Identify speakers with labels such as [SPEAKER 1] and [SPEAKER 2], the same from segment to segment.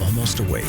[SPEAKER 1] Almost awake.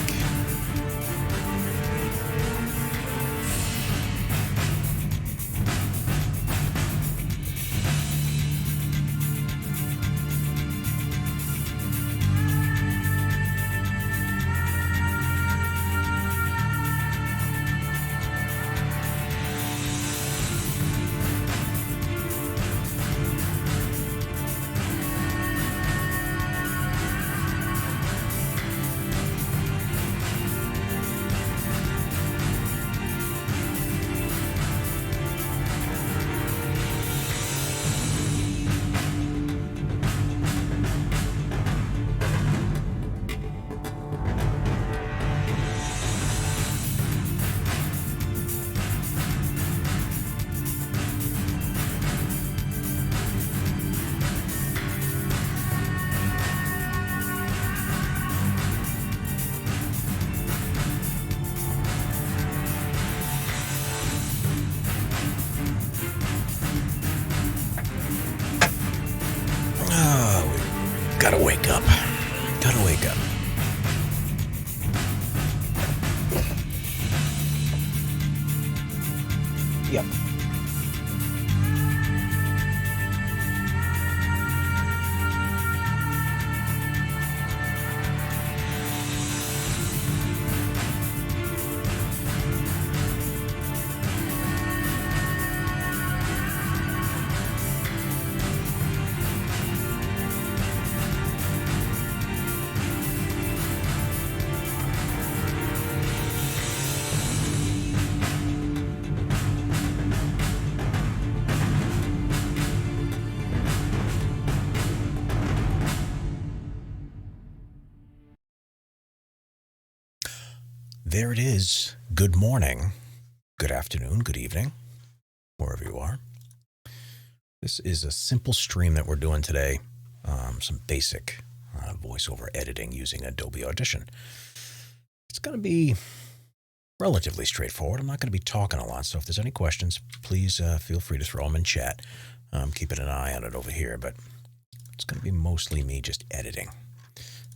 [SPEAKER 1] Gotta wake up. Gotta wake up. Yep. There it is. Good morning, good afternoon, good evening, wherever you are. This is a simple stream that we're doing today. Some basic voiceover editing using Adobe Audition. It's going to be relatively straightforward. I'm not going to be talking a lot, so if there's any questions, please feel free to throw them in chat. I'm keeping an eye on it over here, but it's going to be mostly me just editing.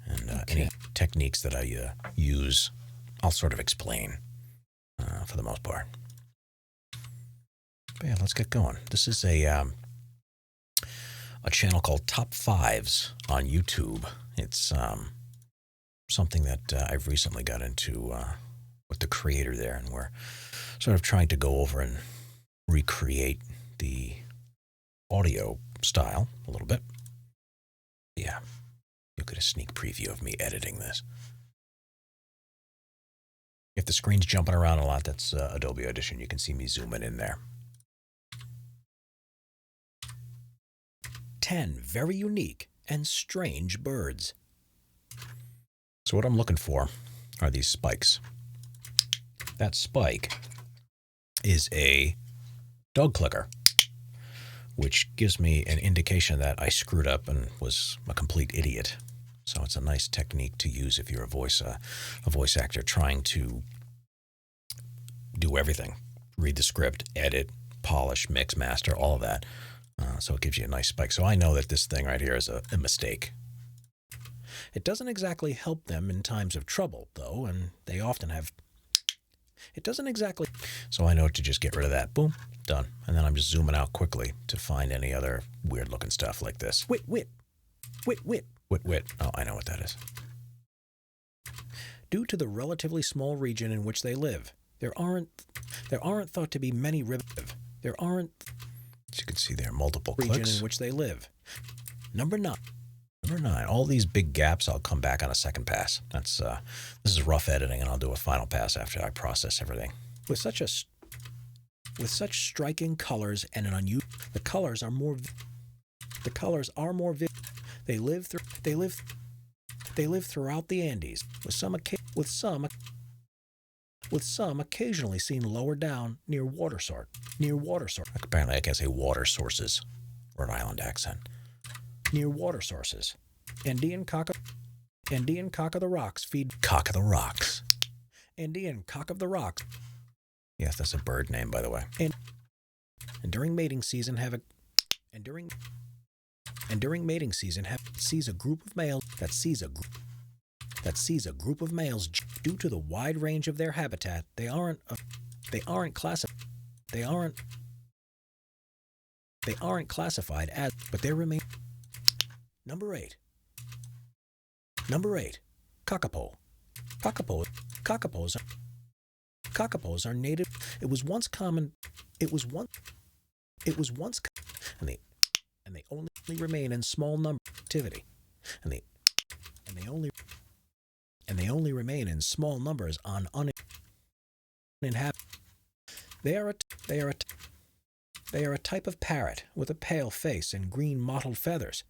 [SPEAKER 1] And any techniques that I use, I'll sort of explain for the most part. But yeah, let's get going. This is a channel called Top Fives on YouTube. It's something that I've recently got into with the creator there, and we're sort of trying to go over and recreate the audio style a little bit. Yeah, you'll get a sneak preview of me editing this. If the screen's jumping around a lot, that's Adobe Audition. You can see me zooming in there. 10 very unique and strange birds. So what I'm looking for are these spikes. That spike is a dog clicker, which gives me an indication that I screwed up and was a complete idiot. So it's a nice technique to use if you're a voice actor trying to do everything. Read the script, edit, polish, mix, master, all of that. So it gives you a nice spike. So I know that this thing right here is a mistake. It doesn't exactly help them in times of trouble, though, and they often have... It doesn't exactly... So I know to just get rid of that. Boom, done. And then I'm just zooming out quickly to find any other weird-looking stuff like this. Wit. Oh, I know what that is. Due to the relatively small region in which they live, there aren't thought to be many rivers. There aren't, as you can see there, multiple clicks. Region in which they live. Number 9. All these big gaps, I'll come back on a second pass. This is rough editing, and I'll do a final pass after I process everything. With such striking colors and an unusual, the colors are more vivid. They live throughout the Andes, with some occasionally seen lower down near water source. Apparently, I can say water sources. Rhode Island accent. Near water sources. Andean cock of the rocks feed cock of the rocks. Andean cock of the rocks. Yes, that's a bird name, by the way. And during mating season sees a group of males that sees a group of males. Due to the wide range of their habitat, they aren't classified as, but they remain. Number 8. Kakapo. Kakapos are native. It was once common. And they only remain in small number activity. And they only remain in small numbers on uninhabited. They are a type of parrot with a pale face and green mottled feathers.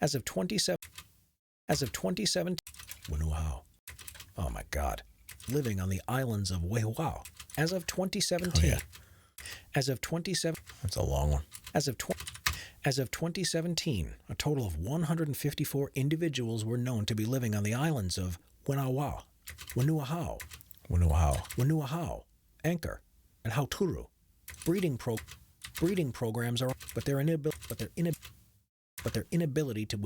[SPEAKER 1] As of 2017, Wanuhao. Oh my God. Living on the islands of Wehuao. As of 2017. That's a long one. As of 2017, a total of 154 individuals were known to be living on the islands of Wanuhao, Anchor, and Hauturu. Breeding programs are, but their inability to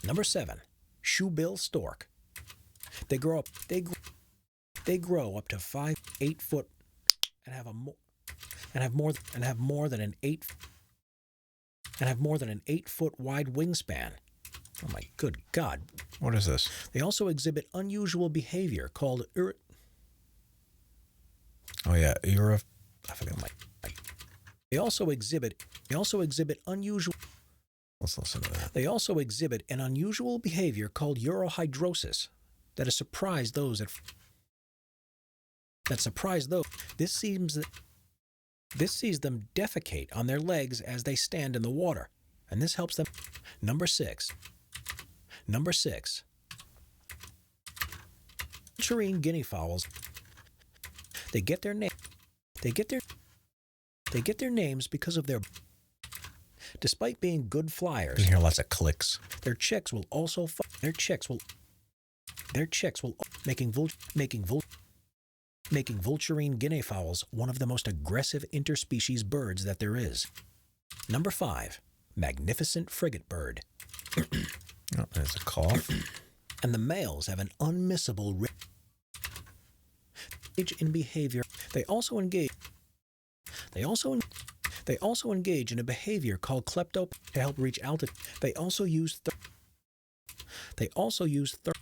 [SPEAKER 1] Number 7, shoebill stork. They grow up to 8 foot and have more than an 8 foot wide wingspan. Oh my good God.
[SPEAKER 2] What is this?
[SPEAKER 1] They also exhibit unusual behavior called
[SPEAKER 2] Oh yeah, I forget.
[SPEAKER 1] They also exhibit unusual.
[SPEAKER 2] Let's listen to that.
[SPEAKER 1] They also exhibit an unusual behavior called urohydrosis that has surprised those This sees them defecate on their legs as they stand in the water, and this helps them. Number 6. Vulturine guinea fowls. They get their names because of their. Despite being good flyers,
[SPEAKER 2] You can hear lots of clicks.
[SPEAKER 1] their chicks will making vulturine guinea fowls one of the most aggressive interspecies birds that there is. Number 5, magnificent frigate bird.
[SPEAKER 2] Oh, there's a cough.
[SPEAKER 1] And the males have an unmissable range in behavior. They also engage in a behavior called klepto to help reach altitude. They also use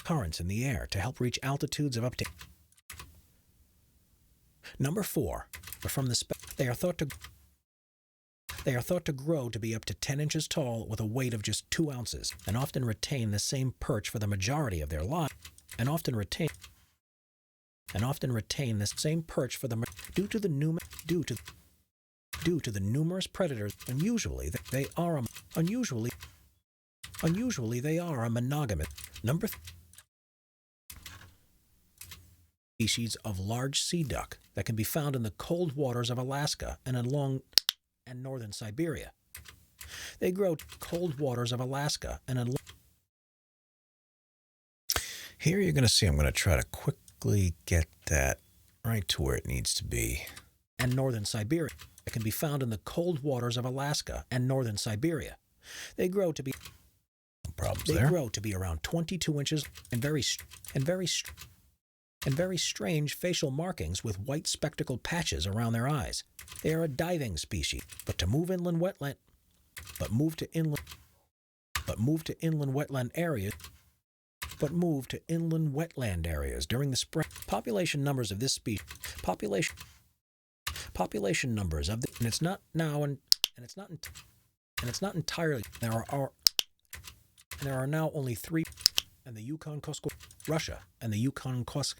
[SPEAKER 1] currents in the air to help reach altitudes of up to. Number 4, they are thought to grow to be up to 10 inches tall with a weight of just 2 ounces, and often retain the same perch for the majority of their life. Due to the numerous predators. Unusually they are a monogamous. Number 3, species of large sea duck that can be found in the cold waters of Alaska and northern Siberia. They grow to cold waters of Alaska and
[SPEAKER 2] Here you're going to see, I'm going to try to quickly get that right to where it needs to be.
[SPEAKER 1] And northern Siberia. That can be found in the cold waters of Alaska and northern Siberia. They grow to be around 22 inches and very strange facial markings with white spectacle patches around their eyes. They are a diving species, but move to inland wetland areas during the spring. Population numbers of this species. Population numbers of and it's not now and it's not entirely. There are now only 3 in the Yukon Kosko, Russia, and the Yukon Kuskokwim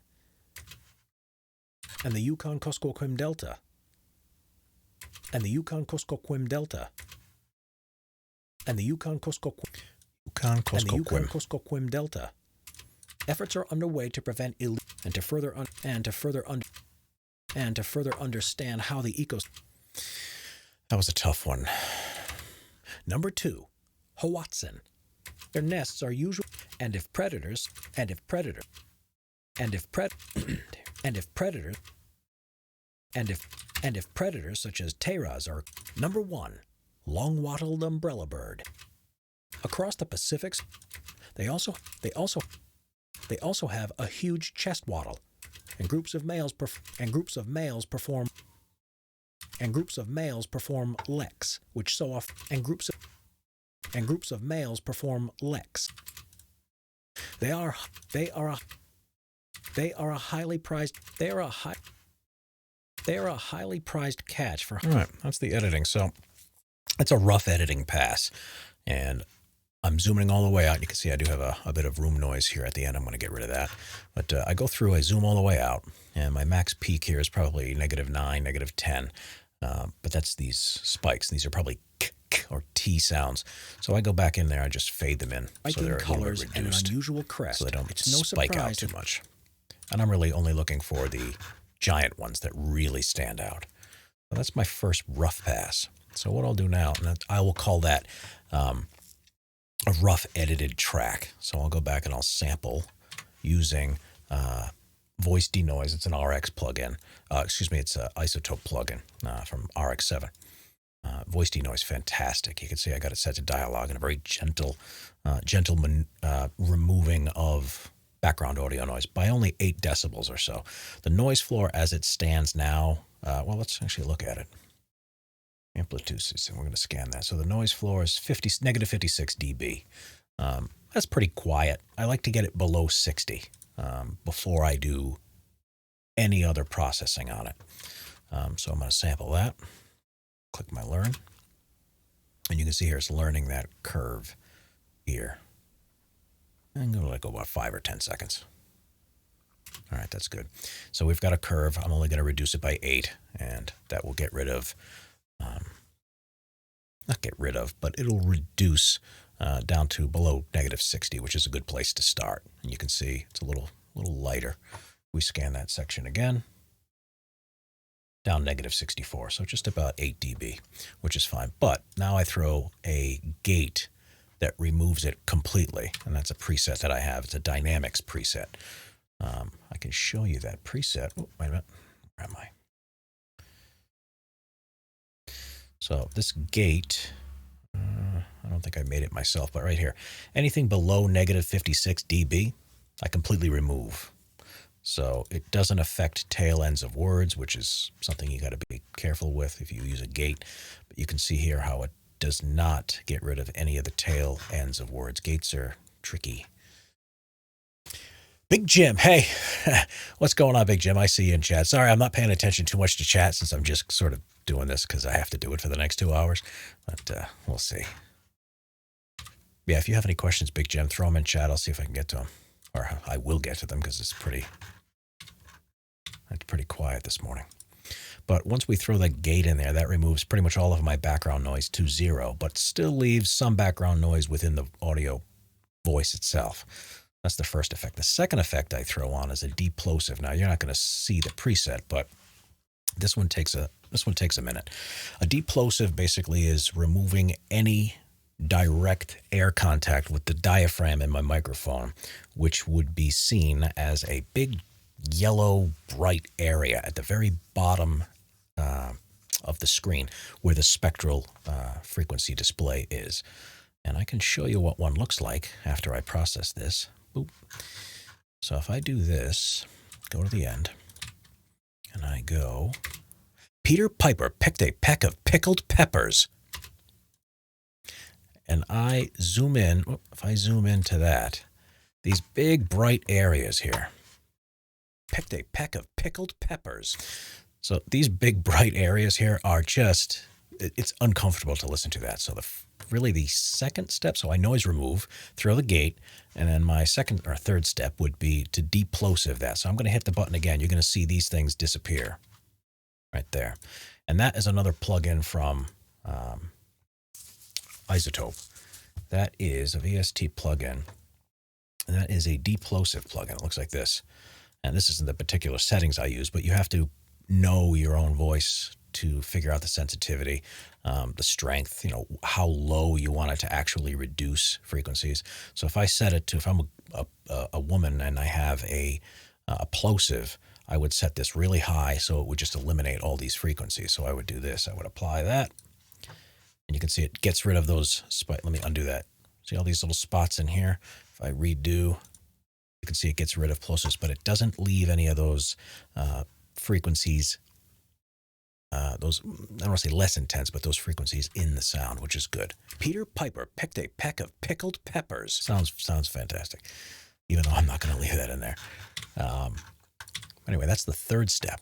[SPEAKER 1] Delta. Efforts are underway to prevent and to further understand how the ecosystem.
[SPEAKER 2] That was a tough one.
[SPEAKER 1] Number 2, Hoatzin. Their nests are usually And if predators such as teras are number 1, long-wattled umbrella bird. Across the Pacifics, they also have a huge chest wattle, and groups of males perform leks, which so often and groups of males perform leks. They are a highly prized catch for. All right, that's the editing. So it's a rough editing pass, and I'm zooming all the way out. You can see I do have a bit of room noise here at the end. I'm going to get rid of that. But I go through, I zoom all the way out, and my max peak here is probably -9, -10. But that's these spikes. These are probably k or T sounds. So I go back in there, I just fade them in. So they're colors a little bit reduced, and an unusual crest. So they don't spike out too much. And I'm really only looking for the giant ones that really stand out. So that's my first rough pass. So what I'll do now, and I will call that a rough edited track. So I'll go back and I'll sample using voice denoise. It's an RX plugin. It's an Isotope plugin from RX7. Voice denoise, fantastic. You can see I got it set to dialogue and a very gentle removing of background audio noise by only 8 decibels or so. The noise floor as it stands now, well, let's actually look at it. Amplitude system, we're going to scan that. So the noise floor is -56 dB. That's pretty quiet. I like to get it below 60 before I do any other processing on it. So I'm going to sample that. Click my learn. And you can see here it's learning that curve here. I'm going to let go about 5 or 10 seconds. All right, that's good. So we've got a curve. I'm only going to reduce it by 8, and that will get rid of, not get rid of, but it'll reduce down to below -60, which is a good place to start. And you can see it's a little lighter. We scan that section again. Down -64, so just about 8 dB, which is fine. But now I throw a gate that removes it completely, and that's a preset that I have. It's a dynamics preset. I can show you that preset. Oh, wait a minute. Where am I? So this gate, I don't think I made it myself, but right here, anything below -56 dB, I completely remove. So it doesn't affect tail ends of words, which is something you got to be careful with if you use a gate. But you can see here how it does not get rid of any of the tail ends of words. Gates are tricky. Big Jim, hey, what's going on, Big Jim? I see you in chat. Sorry, I'm not paying attention too much to chat since I'm just sort of doing this because I have to do it for the next 2 hours. But we'll see. Yeah, if you have any questions, Big Jim, throw them in chat. I'll see if I can get to them. Or I will get to them because it's pretty quiet this morning. But once we throw that gate in there, that removes pretty much all of my background noise to 0, but still leaves some background noise within the audio voice itself. That's the first effect. The second effect I throw on is a deplosive. Now, you're not going to see the preset, but this one takes a minute. A deplosive basically is removing any direct air contact with the diaphragm in my microphone, which would be seen as a big yellow bright area at the very bottom of the screen where the spectral frequency display is. And I can show you what one looks like after I process this. Boop. So if I do this, go to the end, and I go, Peter Piper picked a peck of pickled peppers. And I zoom in. If I zoom into that, these big bright areas here. Picked a peck of pickled peppers. So these big bright areas here are just, it's uncomfortable to listen to that. So really the second step, so I noise remove, throw the gate, and then my second or third step would be to deplosive that. So I'm going to hit the button again. You're going to see these things disappear right there. And that is another plugin from Isotope. That is a VST plugin, and that is a deplosive plugin. It looks like this. And this isn't the particular settings I use, but you have to know your own voice to figure out the sensitivity, the strength, how low you want it to actually reduce frequencies. So if I set it to, if I'm a woman and I have a plosive, I would set this really high so it would just eliminate all these frequencies. So I would do this. I would apply that. And you can see it gets rid of those spots. Let me undo that. See all these little spots in here? If I redo, you can see it gets rid of plosives, but it doesn't leave any of those frequencies, those, I don't want to say less intense, but those frequencies in the sound, which is good. Peter Piper picked a peck of pickled peppers. Sounds fantastic, even though I'm not going to leave that in there. Anyway, that's the third step.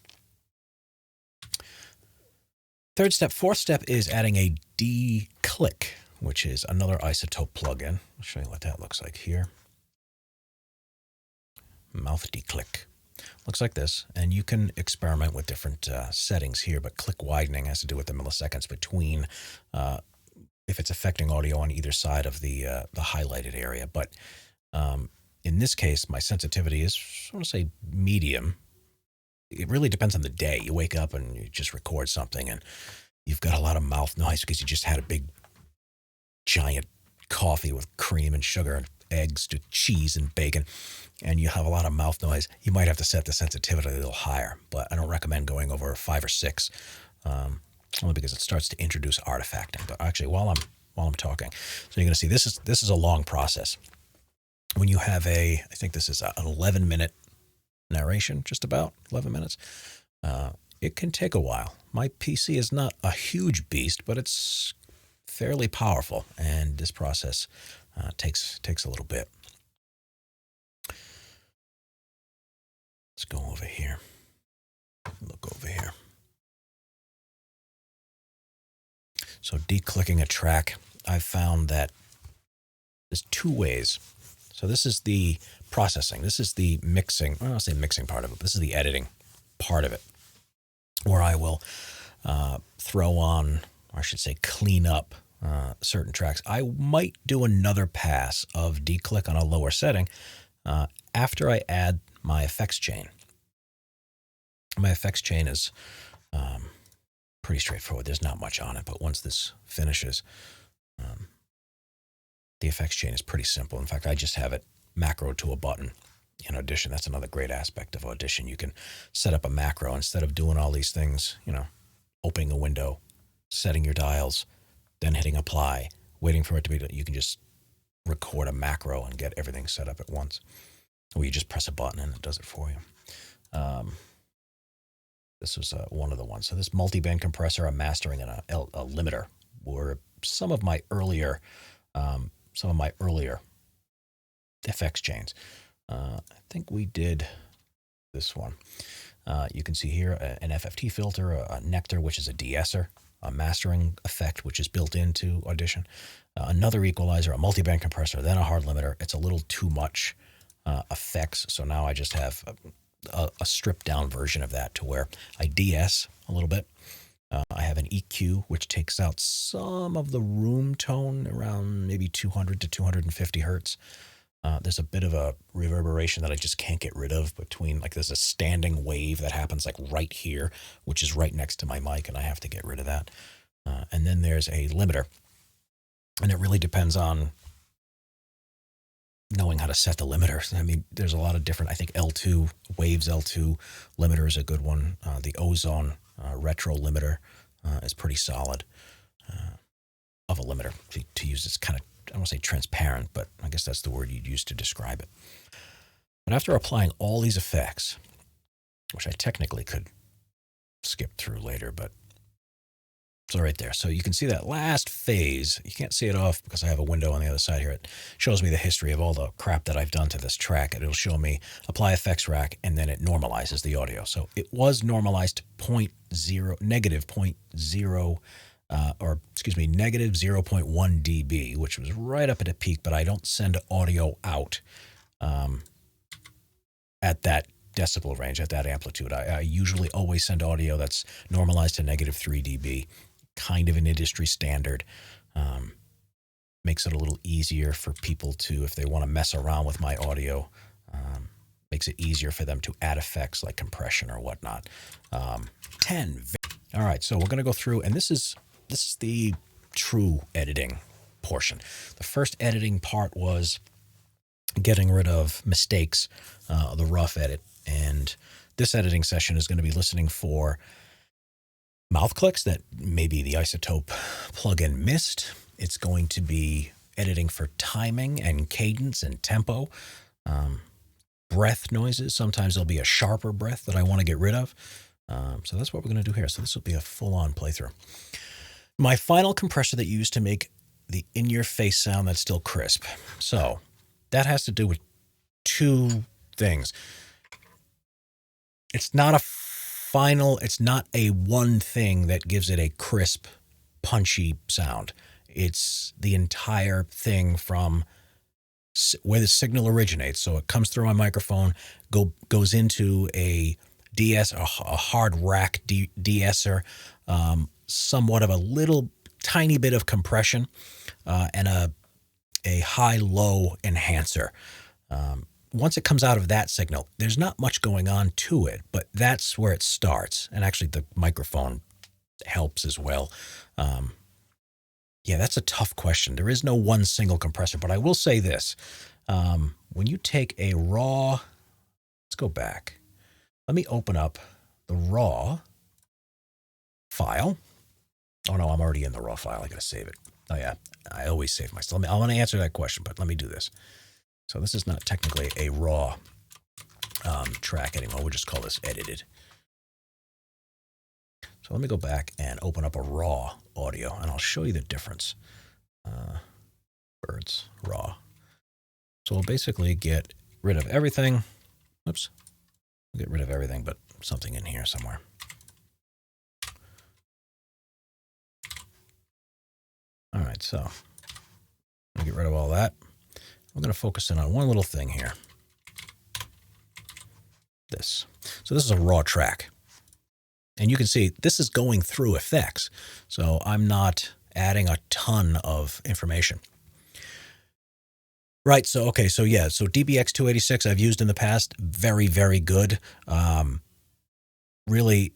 [SPEAKER 1] Fourth step is adding a D-click, which is another isotope plugin. I'll show you what that looks like here. Mouth D-click. Looks like this, and you can experiment with different settings here, but click widening has to do with the milliseconds between if it's affecting audio on either side of the highlighted area. But in this case, my sensitivity is, I want to say, medium. It really depends on the day. You wake up and you just record something and you've got a lot of mouth noise because you just had a big, giant coffee with cream and sugar and eggs to cheese and bacon, and you have a lot of mouth noise. You might have to set the sensitivity a little higher, but I don't recommend going over 5 or 6, only because it starts to introduce artifacting. But actually, while I'm talking, so you're going to see this is a long process. When you have I think this is an 11-minute narration, just about 11 minutes. It can take a while. My PC is not a huge beast, but it's fairly powerful, and this process takes a little bit. Let's go over here. Look over here. So declicking a track, I've found that there's 2 ways. So this is the processing. This is the mixing. I don't say mixing part of it. This is the editing part of it, where I will throw on, or I should say clean up certain tracks. I might do another pass of declick on a lower setting after I add my effects chain. My effects chain is pretty straightforward. There's not much on it, but once this finishes, the effects chain is pretty simple. In fact, I just have it macro to a button in Audition. That's another great aspect of Audition. You can set up a macro instead of doing all these things, opening a window, setting your dials, then hitting apply, waiting for it to be, you can just record a macro and get everything set up at once. Or you just press a button and it does it for you. This was one of the ones. So this multi-band compressor, I'm mastering in a limiter, were some of my earlier effects chains. I think we did this one. You can see here an FFT filter, a nectar, which is a de-esser, a mastering effect, which is built into Audition, another equalizer, a multi-band compressor, then a hard limiter. It's a little too much effects, so now I just have a stripped down version of that to where I de-ess a little bit. I have an EQ, which takes out some of the room tone around maybe 200 to 250 hertz. There's a bit of a reverberation that I just can't get rid of between, like there's a standing wave that happens like right here, which is right next to my mic, and I have to get rid of that. And then there's a limiter, and it really depends on knowing how to set the limiter. I mean, there's a lot of different, I think Waves L2 limiter is a good one. The Ozone retro limiter is pretty solid of a limiter to use. It's kind of, I don't want to say transparent, but I guess that's the word you'd use to describe it. But after applying all these effects, which I technically could skip through later, but it's all right there. So you can see that last phase. You can't see it off because I have a window on the other side here. It shows me the history of all the crap that I've done to this track. And it'll show me apply effects rack, and then it normalizes the audio. So it was normalized to negative 0.1 dB, which was right up at a peak, but I don't send audio out at that decibel range, at that amplitude. I usually always send audio that's normalized to negative 3 dB, kind of an industry standard. Makes it a little easier for people to, if they want to mess around with my audio, makes it easier for them to add effects like compression or whatnot. 10. All right, so we're going to go through, and this is the true editing portion. The first editing part was getting rid of mistakes, the rough edit. And this editing session is going to be listening for mouth clicks that maybe the Isotope plugin missed. It's going to be editing for timing and cadence and tempo, breath noises. Sometimes there'll be a sharper breath that I want to get rid of. So that's what we're going to do here. So this will be a full-on playthrough. My final compressor that you use to make the in-your-face sound that's still crisp. So that has to do with two things. It's not a one thing that gives it a crisp, punchy sound. It's the entire thing from where the signal originates. So it comes through my microphone, goes into a hard rack de-esser, somewhat of a little tiny bit of compression, and a high-low enhancer. Once it comes out of that signal, there's not much going on to it, but that's where it starts. And actually, the microphone helps as well. Yeah, that's a tough question. There is no one single compressor, but I will say this. When you take a raw, let's go back. Let me open up the raw file. Oh, no, I'm already in the raw file. I got to save it. Oh, yeah, I always save myself. I want to answer that question, but let me do this. So this is not technically a raw track anymore. We'll just call this edited. So let me go back and open up a raw audio, and I'll show you the difference. Birds, raw. So we'll basically get rid of everything. Oops. We'll get rid of everything but something in here somewhere. All right, so I'll get rid of all that. I'm going to focus in on one little thing here. This. So this is a raw track. And you can see this is going through effects. So I'm not adding a ton of information. Right, so okay, so yeah, so DBX 286 I've used in the past. Very, very good. Really,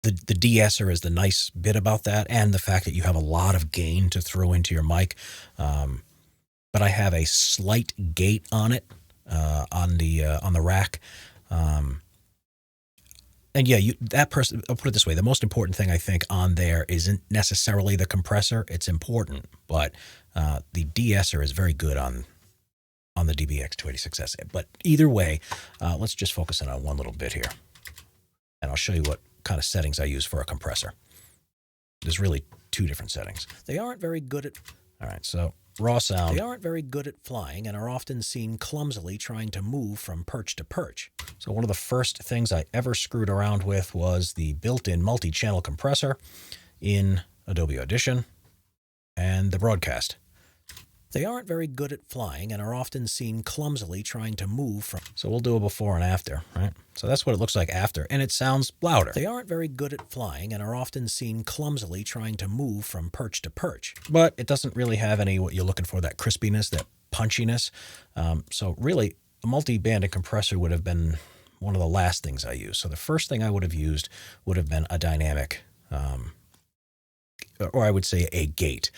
[SPEAKER 1] the de-esser is the nice bit about that, and the fact that you have a lot of gain to throw into your mic. But I have a slight gate on it, on the rack. And yeah, I'll put it this way. The most important thing I think on there isn't necessarily the compressor. It's important, but the de-esser is very good on the DBX 286S. But either way, let's just focus in on one little bit here. And I'll show you what kind of settings I use for a compressor. There's really two different settings. They aren't very good at... All right, so raw sound. They aren't very good at flying and are often seen clumsily trying to move from perch to perch. So one of the first things I ever screwed around with was the built-in multi-channel compressor in Adobe Audition and the broadcast. They aren't very good at flying and are often seen clumsily trying to move from... So we'll do a before and after, right? So that's what it looks like after, and it sounds louder. They aren't very good at flying and are often seen clumsily trying to move from perch to perch. But it doesn't really have any what you're looking for, that crispiness, that punchiness. So really, a multi-banded compressor would have been one of the last things I used. So the first thing I would have used would have been a dynamic, or I would say a gate,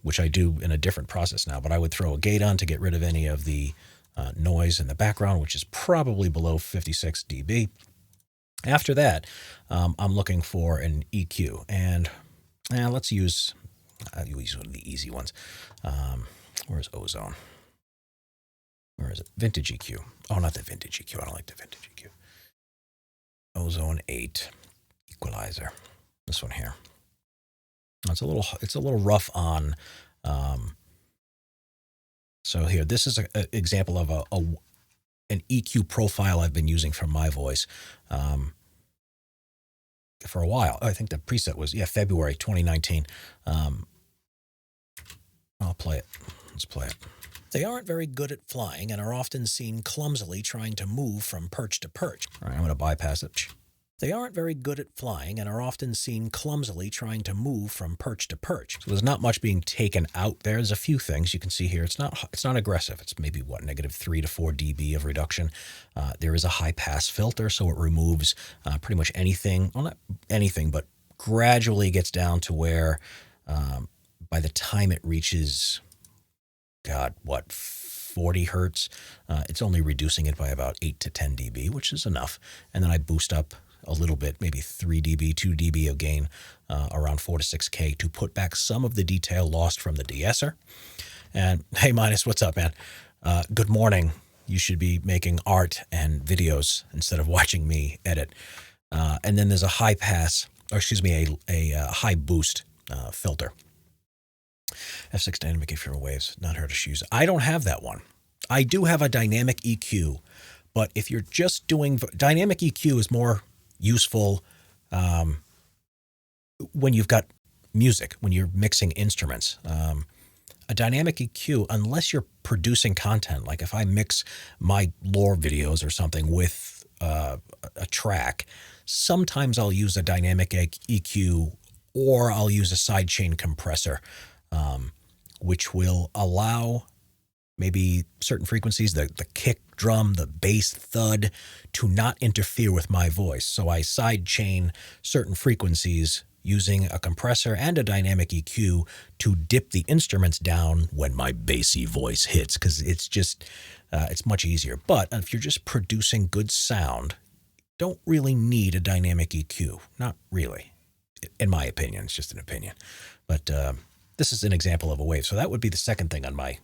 [SPEAKER 1] which I do in a different process now, but I would throw a gate on to get rid of any of the noise in the background, which is probably below 56 dB. After that, I'm looking for an EQ, and let's use one of the easy ones. Where's Ozone? Where is it? Vintage EQ. Oh, not the Vintage EQ. I don't like the Vintage EQ. Ozone 8 Equalizer. This one here. It's a little rough on. So here, this is an example of an EQ profile I've been using for my voice for a while. I think the preset was February 2019. I'll play it. Let's play it. They aren't very good at flying and are often seen clumsily trying to move from perch to perch. All right, I'm going to bypass it. They aren't very good at flying and are often seen clumsily trying to move from perch to perch. So there's not much being taken out there. There's a few things you can see here. It's not aggressive. It's maybe, -3 to 4 dB of reduction. There is a high-pass filter, so it removes pretty much anything. Well, not anything, but gradually gets down to where by the time it reaches, 5 40 hertz. It's only reducing it by about 8 to 10 dB, which is enough. And then I boost up a little bit, maybe 3 dB, 2 dB of gain, around 4 to 6K to put back some of the detail lost from the de-esser. And hey, Minus, what's up, man? Good morning. You should be making art and videos instead of watching me edit. And then there's a high pass, or excuse me, a high boost filter. F6 dynamic equalizer waves, not heard of use. I don't have that one. I do have a dynamic EQ, but if you're just doing dynamic EQ is more useful when you've got music, when you're mixing instruments. A dynamic EQ, unless you're producing content, like if I mix my lore videos or something with a track, sometimes I'll use a dynamic EQ or I'll use a sidechain compressor, which will allow maybe certain frequencies, the kick drum, the bass thud, to not interfere with my voice. So I sidechain certain frequencies using a compressor and a dynamic EQ to dip the instruments down when my bassy voice hits, because it's just, it's much easier. But if you're just producing good sound, don't really need a dynamic EQ. Not really, in my opinion. It's just an opinion. But this is an example of a wave. So that would be the second thing on my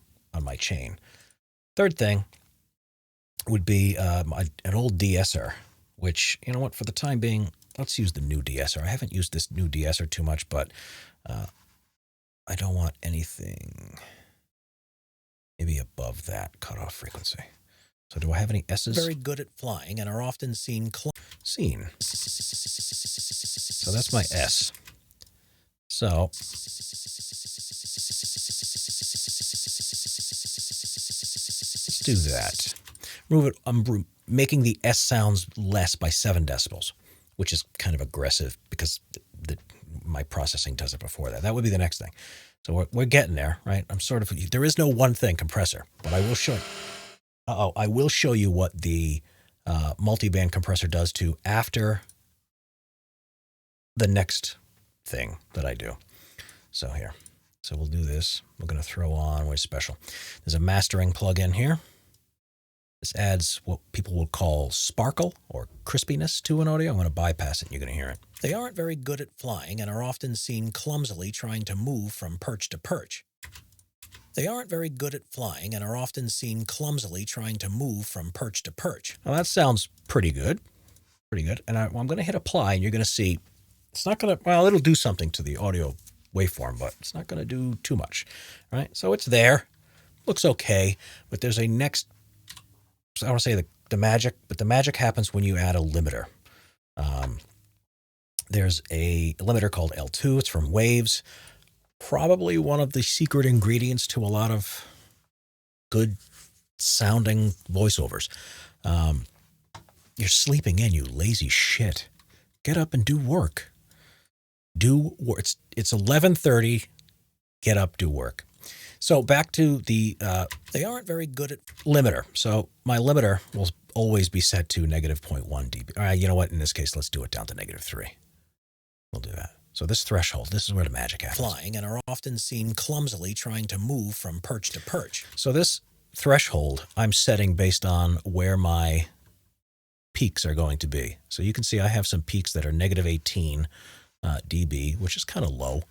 [SPEAKER 1] chain. Third thing would be an old de-esser, which, you know what, for the time being, let's use the new de-esser. I haven't used this new de-esser too much, but I don't want anything maybe above that cutoff frequency. So do I have any S's? Very good at flying and are often seen. So that's my S. So let's do that. Move it. I'm making the S sounds less by 7 decibels, which is kind of aggressive because my processing does it before that. That would be the next thing. So we're getting there, right? There is no one thing compressor, but I will show you. I will show you what the multi-band compressor does to after the next thing that I do. So here. So we'll do this. We're going to throw on, where's special? There's a mastering plugin here. This adds what people would call sparkle or crispiness to an audio. I'm going to bypass it and you're going to hear it. They aren't very good at flying and are often seen clumsily trying to move from perch to perch. They aren't very good at flying and are often seen clumsily trying to move from perch to perch. Now that sounds pretty good. Pretty good. And I'm going to hit apply and you're going to see it's not going to, well, it'll do something to the audio waveform, but it's not going to do too much. Right? So it's there. Looks okay. But there's a next, I want to say the magic, but the magic happens when you add a limiter. There's a limiter called L2. It's from Waves. Probably one of the secret ingredients to a lot of good sounding voiceovers. You're sleeping in, you lazy shit. Get up and do work. It's 11:30. Get up, do work. So back to the, they aren't very good at limiter. So my limiter will always be set to -0.1 dB. All right, you know what? In this case, let's do it down to -3. We'll do that. So this threshold, this is where the magic happens. Flying and are often seen clumsily trying to move from perch to perch. So this threshold I'm setting based on where my peaks are going to be. So you can see I have some peaks that are -18 dB, which is kind of low.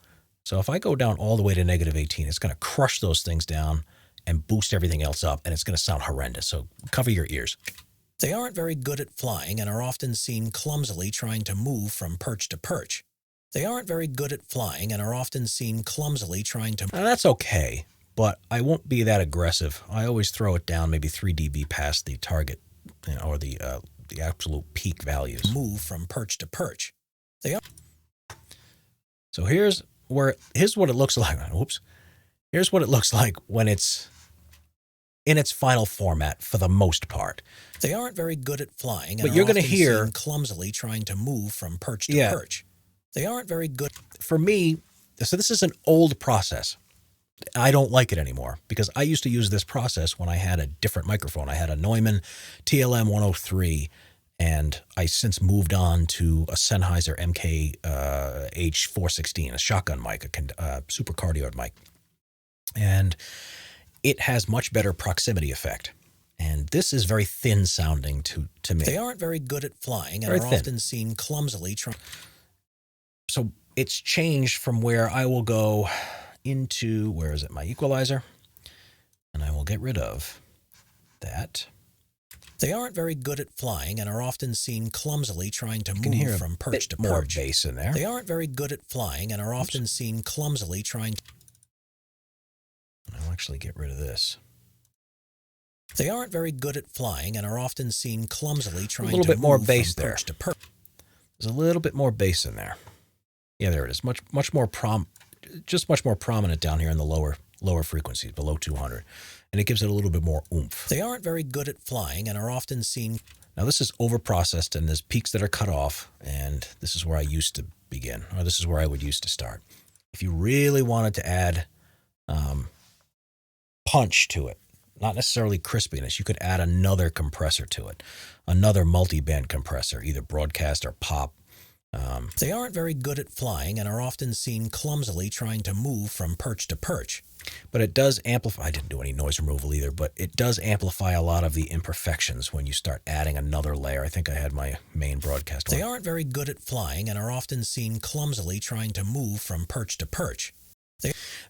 [SPEAKER 1] So if I go down all the way to -18, it's going to crush those things down and boost everything else up, and it's going to sound horrendous. So cover your ears. They aren't very good at flying and are often seen clumsily trying to move from perch to perch. They aren't very good at flying and are often seen clumsily trying to... Now that's okay, but I won't be that aggressive. I always throw it down maybe 3 dB past the target, you know, or the absolute peak values. Move from perch to perch. They are... So here's what it looks like. Whoops. Here's what it looks like when it's in its final format for the most part. They aren't very good at flying, but you're going to hear clumsily trying to move from perch to perch. They aren't very good. For me, so this is an old process. I don't like it anymore because I used to use this process when I had a different microphone. I had a Neumann TLM 103, and I since moved on to a Sennheiser MKH 416, a shotgun mic, a super cardioid mic. And it has much better proximity effect. And this is very thin sounding to me.
[SPEAKER 2] They aren't very good at flying and
[SPEAKER 1] Very
[SPEAKER 2] are
[SPEAKER 1] thin.
[SPEAKER 2] often seen clumsily trying.
[SPEAKER 1] So it's changed from where I will go into, where is it, my equalizer? And I will get rid of that.
[SPEAKER 2] They aren't very good at flying and are often seen clumsily trying to
[SPEAKER 1] You can hear
[SPEAKER 2] move from perch to perch.
[SPEAKER 1] more bass in there.
[SPEAKER 2] They aren't very good at flying and are often seen clumsily trying to...
[SPEAKER 1] I'll actually get rid of this.
[SPEAKER 2] They aren't very good at flying and are often seen clumsily trying to
[SPEAKER 1] a little bit more
[SPEAKER 2] move
[SPEAKER 1] bass
[SPEAKER 2] from
[SPEAKER 1] there.
[SPEAKER 2] perch to perch.
[SPEAKER 1] There's a little bit more bass in there. Yeah, there it is. Much more prominent down here in the lower frequencies, below 200. And it gives it a little bit more oomph.
[SPEAKER 2] They aren't very good at flying and are often seen...
[SPEAKER 1] Now this is overprocessed and there's peaks that are cut off, and this is where I used to begin, or this is where I would used to start. If you really wanted to add punch to it, not necessarily crispiness, you could add another compressor to it, another multi-band compressor, either broadcast or pop.
[SPEAKER 2] They aren't very good at flying and are often seen clumsily trying to move from perch to perch.
[SPEAKER 1] But it does amplify. I didn't do any noise removal either, but it does amplify a lot of the imperfections when you start adding another layer. I think I had my main broadcast one.
[SPEAKER 2] They aren't very good at flying and are often seen clumsily trying to move from perch to perch.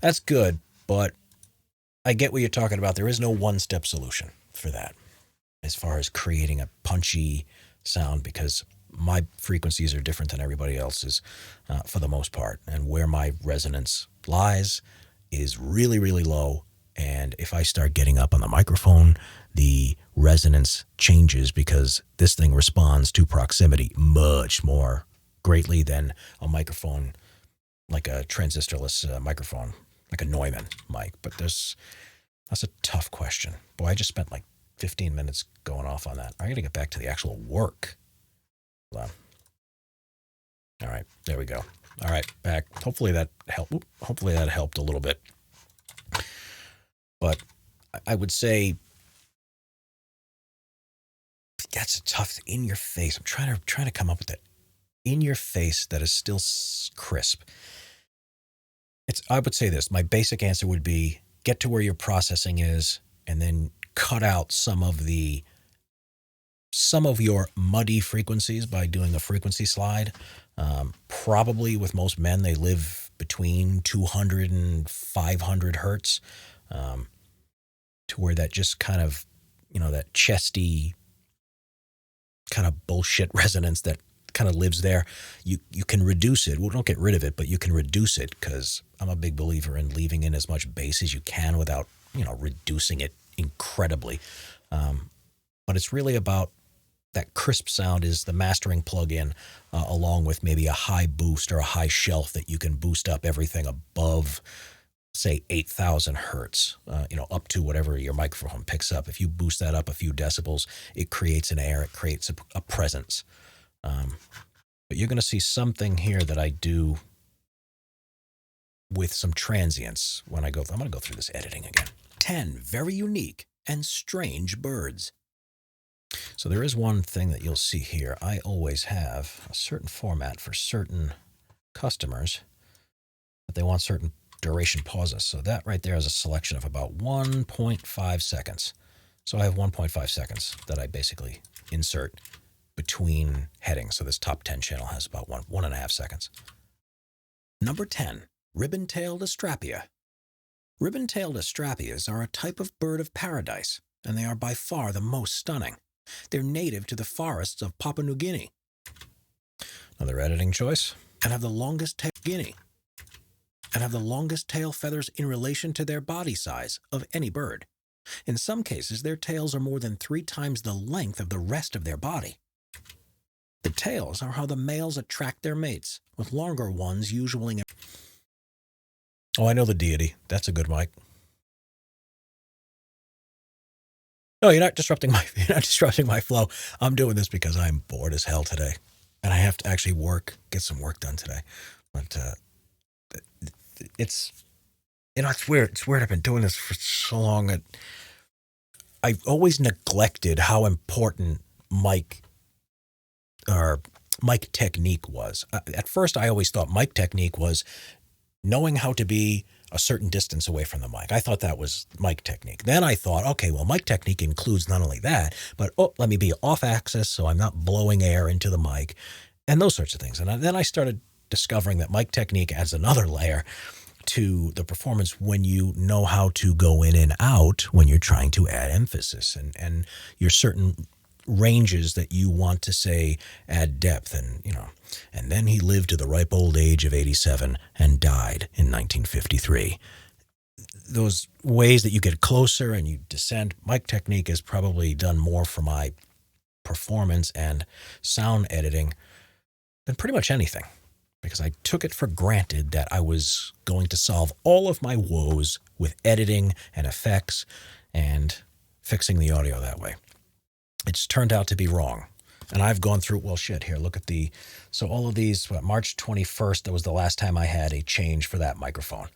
[SPEAKER 1] That's good, but I get what you're talking about. There is no one-step solution for that as far as creating a punchy sound, because my frequencies are different than everybody else's for the most part. And where my resonance lies is really, really low. And if I start getting up on the microphone, the resonance changes because this thing responds to proximity much more greatly than a microphone, like a transistorless microphone, like a Neumann mic. But that's a tough question. Boy, I just spent like 15 minutes going off on that. I got to get back to the actual work. Hold on. All right, there we go. All right, back. Hopefully that helped. Hopefully that helped a little bit. But I would say that's a tough in your face. I'm trying to come up with that in your face that is still crisp. I would say this. My basic answer would be get to where your processing is, and then cut out some of your muddy frequencies by doing a frequency slide. Probably with most men, they live between 200 and 500 hertz, to where that just kind of, that chesty kind of bullshit resonance that kind of lives there. You can reduce it. Well, don't get rid of it, but you can reduce it, because I'm a big believer in leaving in as much bass as you can without, reducing it incredibly. But it's really about that crisp sound is the mastering plug-in, along with maybe a high boost or a high shelf that you can boost up everything above, say, 8,000 hertz, up to whatever your microphone picks up. If you boost that up a few decibels, it creates an air, it creates a presence. But you're going to see something here that I do with some transients when I'm going to go through this editing again. 10 very unique and strange birds. So there is one thing that you'll see here. I always have a certain format for certain customers, but they want certain duration pauses. So that right there is a selection of about 1.5 seconds. So I have 1.5 seconds that I basically insert between headings. So this top 10 channel has about 1.5 seconds. Number 10, ribbon-tailed astrapia. Ribbon-tailed astrapias are a type of bird of paradise, and they are by far the most stunning. They're native to the forests of Papua New Guinea. Another editing choice. And have the longest tail feathers in relation to their body size of any bird. In some cases, their tails are more than 3 times the length of the rest of their body. The tails are how the males attract their mates, with longer ones usually... Oh, I know the deity. That's a good mic. No, you're not disrupting my flow. I'm doing this because I'm bored as hell today, and I have to actually get some work done today. But it's weird. It's weird. I've been doing this for so long. I've always neglected how important mic technique was. At first, I always thought mic technique was knowing how to be a certain distance away from the mic. I thought that was mic technique. Then I thought, okay, well, mic technique includes not only that, but let me be off axis so I'm not blowing air into the mic and those sorts of things. And then I started discovering that mic technique adds another layer to the performance when you know how to go in and out when you're trying to add emphasis and your certain ranges that you want to say add depth. And and then he lived to the ripe old age of 87 and died in 1953. Those ways that you get closer and you descend, mic technique has probably done more for my performance and sound editing than pretty much anything, because I took it for granted that I was going to solve all of my woes with editing and effects and fixing the audio that way. It's turned out to be wrong. And I've gone through, well, shit, here, look at so all of these, March 21st, that was the last time I had a change for that microphone.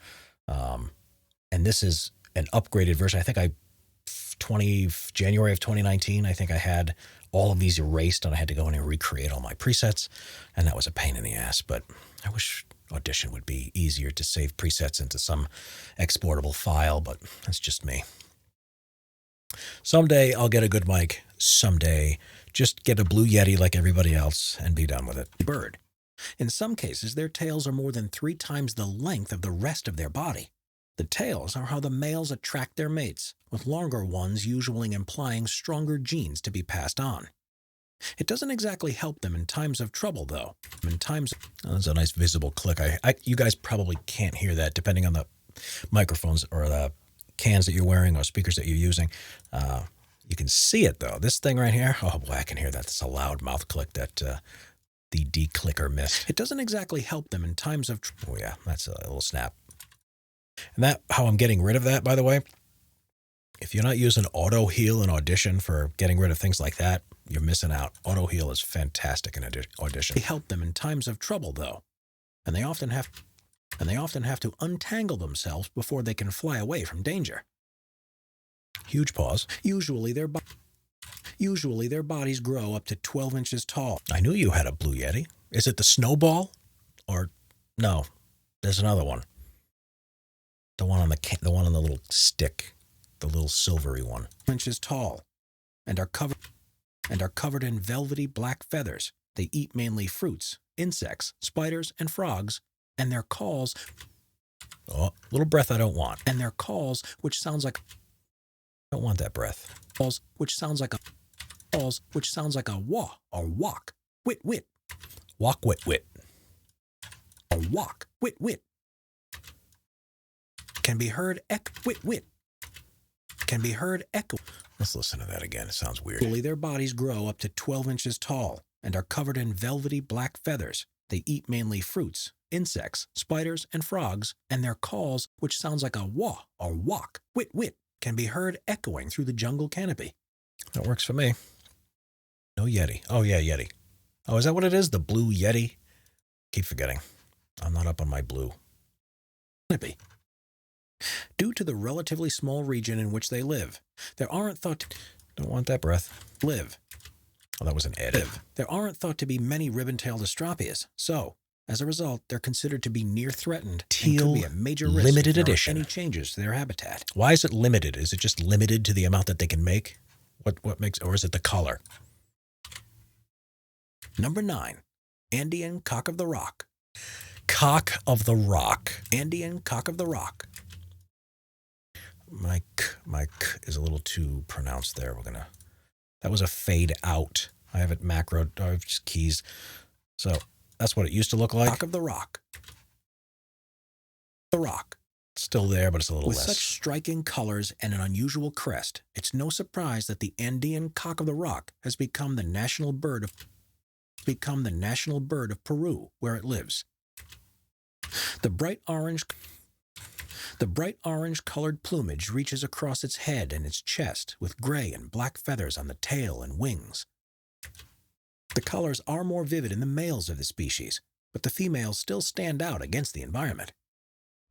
[SPEAKER 1] And this is an upgraded version. I think January of 2019, I think I had all of these erased and I had to go in and recreate all my presets. And that was a pain in the ass, but I wish Audition would be easier to save presets into some exportable file, but that's just me. Someday I'll get a good mic. Someday, just get a Blue Yeti like everybody else and be done with it. Bird. In some cases, their tails are more than 3 times the length of the rest of their body. The tails are how the males attract their mates, with longer ones usually implying stronger genes to be passed on. It doesn't exactly help them in times of trouble, though. That's a nice visible click. You guys probably can't hear that, depending on the microphones or the cans that you're wearing or speakers that you're using. You can see it, though. This thing right here, oh boy, I can hear that. That's a loud mouth click that the declicker missed. It doesn't exactly help them in times of oh yeah, that's a little snap. And how I'm getting rid of that, by the way, if you're not using auto heal in Audition for getting rid of things like that, you're missing out. Auto heal is fantastic in Audition. They help them in times of trouble, though, and they often have to untangle themselves before they can fly away from danger. Huge pause. Usually their bodies grow up to 12 inches tall. I knew you had a Blue Yeti. Is it the Snowball? Or no, there's another one. The one on the little stick, the little silvery one. Inches tall, and are covered in velvety black feathers. They eat mainly fruits, insects, spiders, and frogs, and their calls. Oh, little breath I don't want. And their calls, which sounds like. I don't want that breath. Calls, which sounds like a wah or walk, wit wit, walk wit wit, or walk wit wit. Can be heard wit wit. Can be heard echo. Let's listen to that again. It sounds weird. Their bodies grow up to 12 inches tall and are covered in velvety black feathers. They eat mainly fruits, insects, spiders, and frogs, and their calls, which sounds like a wah or walk, wit wit, can be heard echoing through the jungle canopy. That works for me. No Yeti. Oh yeah, Yeti. Oh, is that what it is? The Blue Yeti? Keep forgetting. I'm not up on my blue. Canopy. Due to the relatively small region in which they live, there aren't thought to... Don't want that breath. Live. Oh, that was an edit. There aren't thought to be many ribbon-tailed astropias, so, as a result, they're considered to be near threatened and could be a major risk limited edition. Any changes to their habitat. Why is it limited? Is it just limited to the amount that they can make? What makes, or is it the color? Number 9, Andean cock of the rock. Cock of the rock. Andean cock of the rock. My k is a little too pronounced there. That was a fade out. I have it macroed. I have just keys. So that's what it used to look like. Cock of the rock. The rock. It's still there, but it's a little less. With such striking colors and an unusual crest, it's no surprise that the Andean cock of the rock has become the national bird of Peru, where it lives. The bright orange colored plumage reaches across its head and its chest, with gray and black feathers on the tail and wings. The colors are more vivid in the males of the species, but the females still stand out against the environment.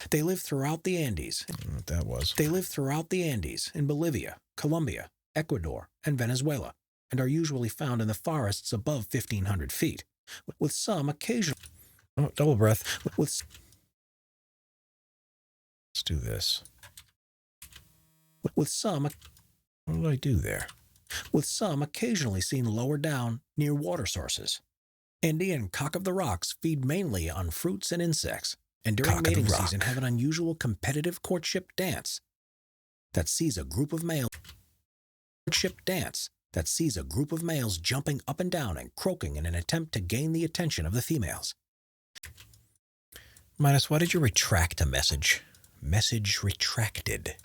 [SPEAKER 1] They live throughout the Andes. I don't know what that was. They live throughout the Andes in Bolivia, Colombia, Ecuador, and Venezuela, and are usually found in the forests above 1,500 feet, with some occasional... Oh, double breath.
[SPEAKER 2] Let's do this. With some, what did I do there?
[SPEAKER 1] With some occasionally seen lower down near water sources. Indian cock of the rocks feed mainly on fruits and insects, and during mating season have an unusual competitive courtship dance that sees a group of males jumping up and down and croaking in an attempt to gain the attention of the females.
[SPEAKER 2] Minus, why did you retract a message? Message retracted.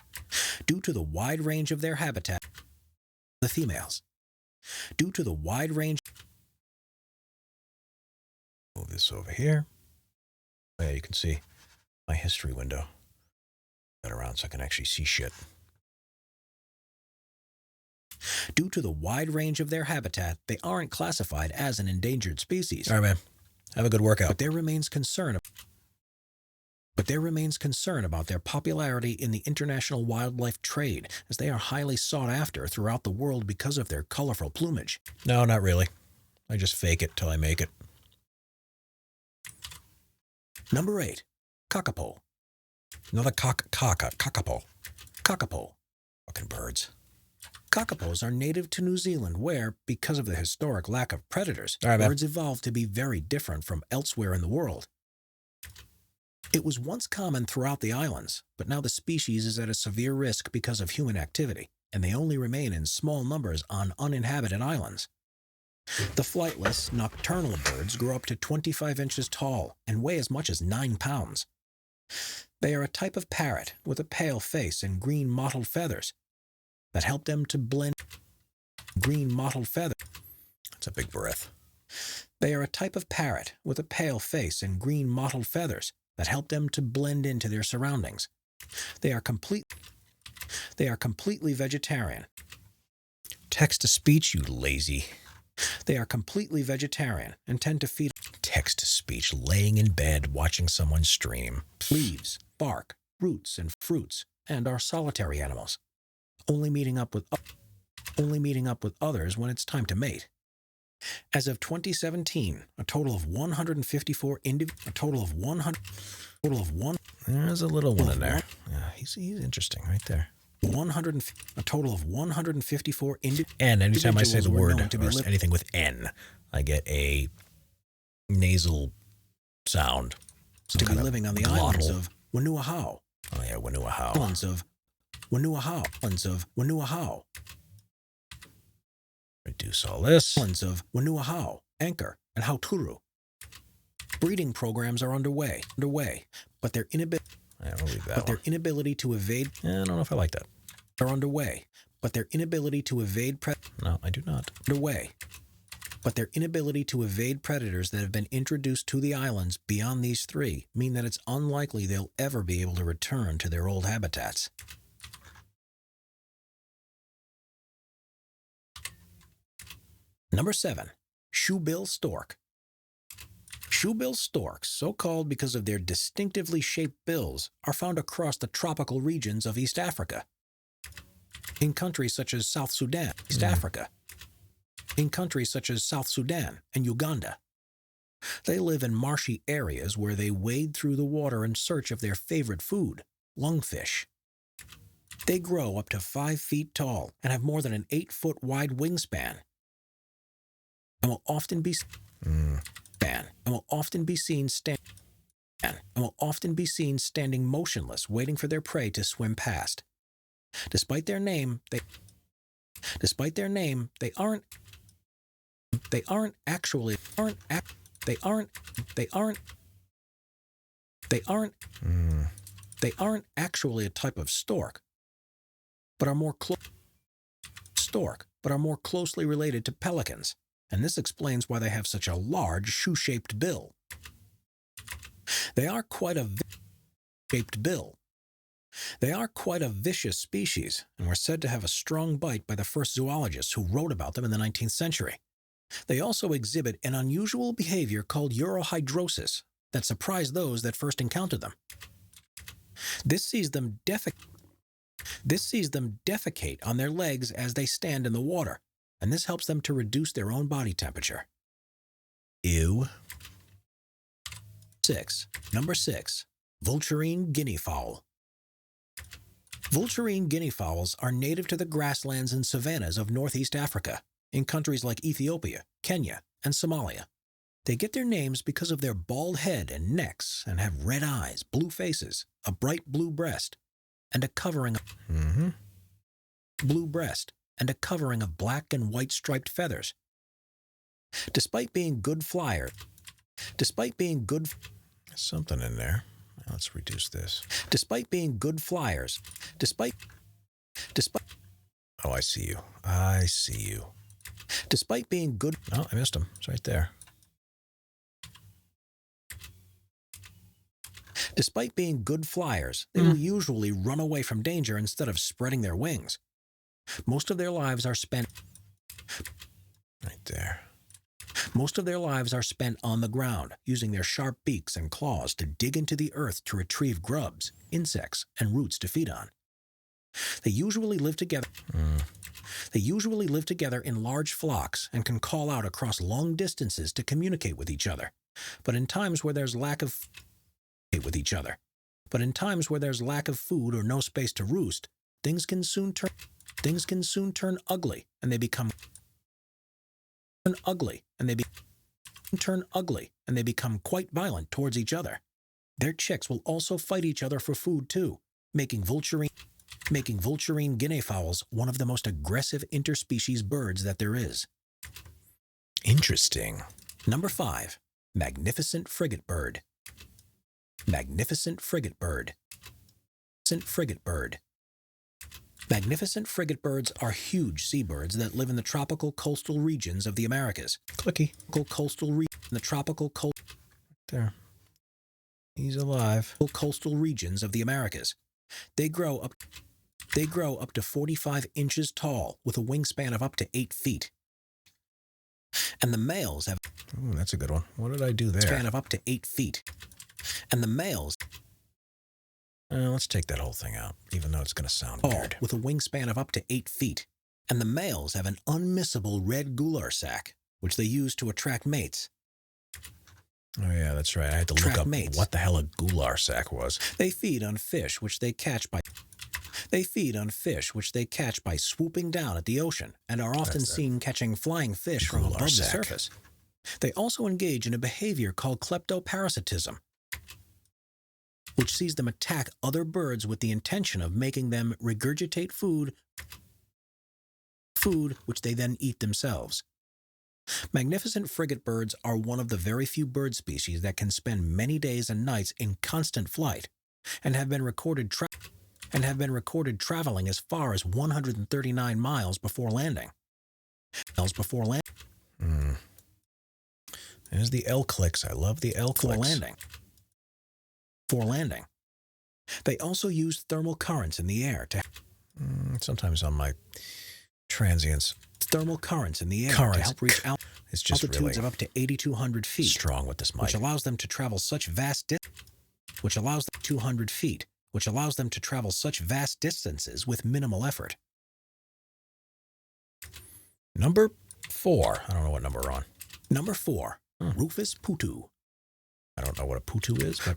[SPEAKER 1] Due to the wide range of their habitat, the females. Due to the wide range.
[SPEAKER 2] Move this over here. Yeah, you can see my history window. That around so I can actually see shit.
[SPEAKER 1] Due to the wide range of their habitat, they aren't classified as an endangered species.
[SPEAKER 2] All right, man. Have a good workout.
[SPEAKER 1] But there remains concern about their popularity in the international wildlife trade, as they are highly sought after throughout the world because of their colorful plumage.
[SPEAKER 2] No, not really. I just fake it till I make it.
[SPEAKER 1] Number 8. Kakapo.
[SPEAKER 2] Another kakapo.
[SPEAKER 1] Kakapo.
[SPEAKER 2] Fucking birds.
[SPEAKER 1] Kakapos are native to New Zealand where, because of the historic lack of predators,
[SPEAKER 2] right,
[SPEAKER 1] birds evolved to be very different from elsewhere in the world. It was once common throughout the islands, but now the species is at a severe risk because of human activity, and they only remain in small numbers on uninhabited islands. The flightless, nocturnal birds grow up to 25 inches tall and weigh as much as 9 pounds. They are a type of parrot with a pale face and green mottled feathers that help them to blend. Green mottled feathers.
[SPEAKER 2] That's a big breath.
[SPEAKER 1] They are a type of parrot with a pale face and green mottled feathers that help them to blend into their surroundings. They are completely vegetarian.
[SPEAKER 2] Text-to-speech, you lazy.
[SPEAKER 1] They are completely vegetarian and tend to feed
[SPEAKER 2] text-to-speech, laying in bed, watching someone stream.
[SPEAKER 1] Leaves, bark, roots, and fruits, and are solitary animals, only meeting up with others when it's time to mate. As of 2017, a total of 154
[SPEAKER 2] There's a little one in there. Yeah, he's interesting right there.
[SPEAKER 1] A total of 154
[SPEAKER 2] And anytime I say the word or
[SPEAKER 1] to
[SPEAKER 2] anything with N, I get a nasal sound.
[SPEAKER 1] To be living on the islands of Wanuahau.
[SPEAKER 2] Oh yeah, Wanuahau.
[SPEAKER 1] Islands of Wanuahau.
[SPEAKER 2] Reduce all this.
[SPEAKER 1] Islands of Wanuahau, Anchor, and Hauturu. Breeding programs are underway, but their inability to evade.
[SPEAKER 2] I don't know if I like that.
[SPEAKER 1] Are underway, but their inability to evade.
[SPEAKER 2] No, I do not.
[SPEAKER 1] Underway, but their inability to evade predators that have been introduced to the islands beyond these three mean that it's unlikely they'll ever be able to return to their old habitats. Number 7. Shoebill stork. Shoebill storks, so called because of their distinctively shaped bills, are found across the tropical regions of East Africa. In countries such as South Sudan, and Uganda. They live in marshy areas where they wade through the water in search of their favorite food, lungfish. They grow up to 5 feet tall and have more than an 8-foot wide wingspan, and will often be standing motionless, waiting for their prey to swim past. Despite their name, they aren't actually a type of stork, but are more closely related to pelicans, and this explains why they have such a large shoe-shaped bill. They are quite a vicious species, and were said to have a strong bite by the first zoologists who wrote about them in the 19th century. They also exhibit an unusual behavior called urohydrosis that surprised those that first encountered them. This sees them defecate on their legs as they stand in the water, and this helps them to reduce their own body temperature.
[SPEAKER 2] Ew.
[SPEAKER 1] Number 6. Vulturine guinea fowl. Vulturine guinea fowls are native to the grasslands and savannas of northeast Africa, in countries like Ethiopia, Kenya, and Somalia. They get their names because of their bald head and necks and have red eyes, blue faces, a bright blue breast, and a covering of blue breast and a covering of black and white striped feathers. Despite being good flyers,
[SPEAKER 2] Something in there. Let's reduce this.
[SPEAKER 1] Despite being good flyers, despite
[SPEAKER 2] Oh, I see you. I see you.
[SPEAKER 1] Despite being good...
[SPEAKER 2] Oh, I missed him. It's right there.
[SPEAKER 1] Despite being good flyers, they will usually run away from danger instead of spreading their wings. Most of their lives are spent...
[SPEAKER 2] Right there.
[SPEAKER 1] Most of their lives are spent on the ground, using their sharp beaks and claws to dig into the earth to retrieve grubs, insects, and roots to feed on. They usually live together. They usually live together in large flocks and can call out across long distances to communicate with each other. But in times where there's lack of food or no space to roost, things can soon turn ugly, and they become quite violent towards each other. Their chicks will also fight each other for food too, making vulturine guinea fowls one of the most aggressive interspecies birds that there is.
[SPEAKER 2] Interesting.
[SPEAKER 1] Number 5. Magnificent frigate bird. Magnificent frigate bird. Magnificent frigate birds are huge seabirds that live in the tropical coastal regions of the Americas.
[SPEAKER 2] There. He's alive.
[SPEAKER 1] Coastal regions of the Americas. They grow up to 45 inches tall with a wingspan of up to 8 feet. And the males have
[SPEAKER 2] Ooh, that's a good one. What did I do there?
[SPEAKER 1] span of up to 8 feet. And the males
[SPEAKER 2] Let's take that whole thing out, even though it's going to sound weird.
[SPEAKER 1] with a wingspan of up to 8 feet. And the males have an unmissable red gular sac, which they use to attract mates.
[SPEAKER 2] Oh, yeah, that's right. I had to look up what the hell a gular sac was.
[SPEAKER 1] They feed on fish which they catch by swooping down at the ocean and are often seen catching flying fish from above the surface. They also engage in a behavior called kleptoparasitism, which sees them attack other birds with the intention of making them regurgitate food which they then eat themselves. Magnificent frigate birds are one of the very few bird species that can spend many days and nights in constant flight, and have been recorded traveling as far as 139 miles before landing.
[SPEAKER 2] There's the L clicks. I love the L clicks.
[SPEAKER 1] For landing. They also use thermal currents in the air to
[SPEAKER 2] Sometimes on my transients,
[SPEAKER 1] to help reach
[SPEAKER 2] it's just
[SPEAKER 1] altitudes
[SPEAKER 2] really
[SPEAKER 1] of up to 8,200 feet,
[SPEAKER 2] strong with this mic.
[SPEAKER 1] which allows them to travel such vast distances with minimal effort.
[SPEAKER 2] Number 4. I don't know what number we're on.
[SPEAKER 1] Number 4, Rufous putu.
[SPEAKER 2] I don't know what a putu is, but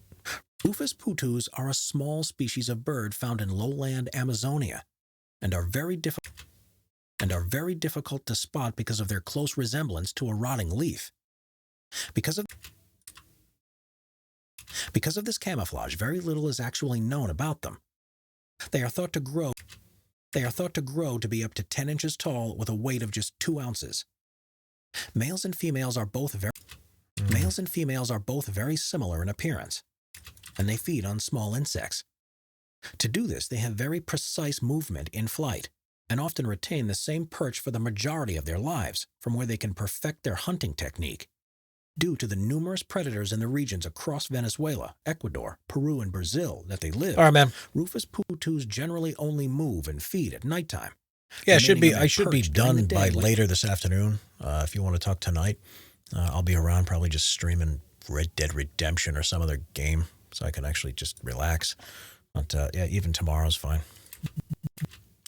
[SPEAKER 1] Rufous putus are a small species of bird found in lowland Amazonia and are very difficult to spot because of their close resemblance to a rotting leaf. Because of this camouflage, very little is actually known about them. They are thought to grow to be up to 10 inches tall with a weight of just 2 ounces. Males and females are both very similar in appearance, and they feed on small insects. To do this, they have very precise movement in flight, and often retain the same perch for the majority of their lives, from where they can perfect their hunting technique. Due to the numerous predators in the regions across Venezuela, Ecuador, Peru, and Brazil that they live,
[SPEAKER 2] all right, man.
[SPEAKER 1] Rufous putus generally only move and feed at nighttime.
[SPEAKER 2] Yeah, I should be done by later this afternoon. If you want to talk tonight, I'll be around, probably just streaming Red Dead Redemption or some other game, so I can actually just relax. But yeah, even tomorrow's fine.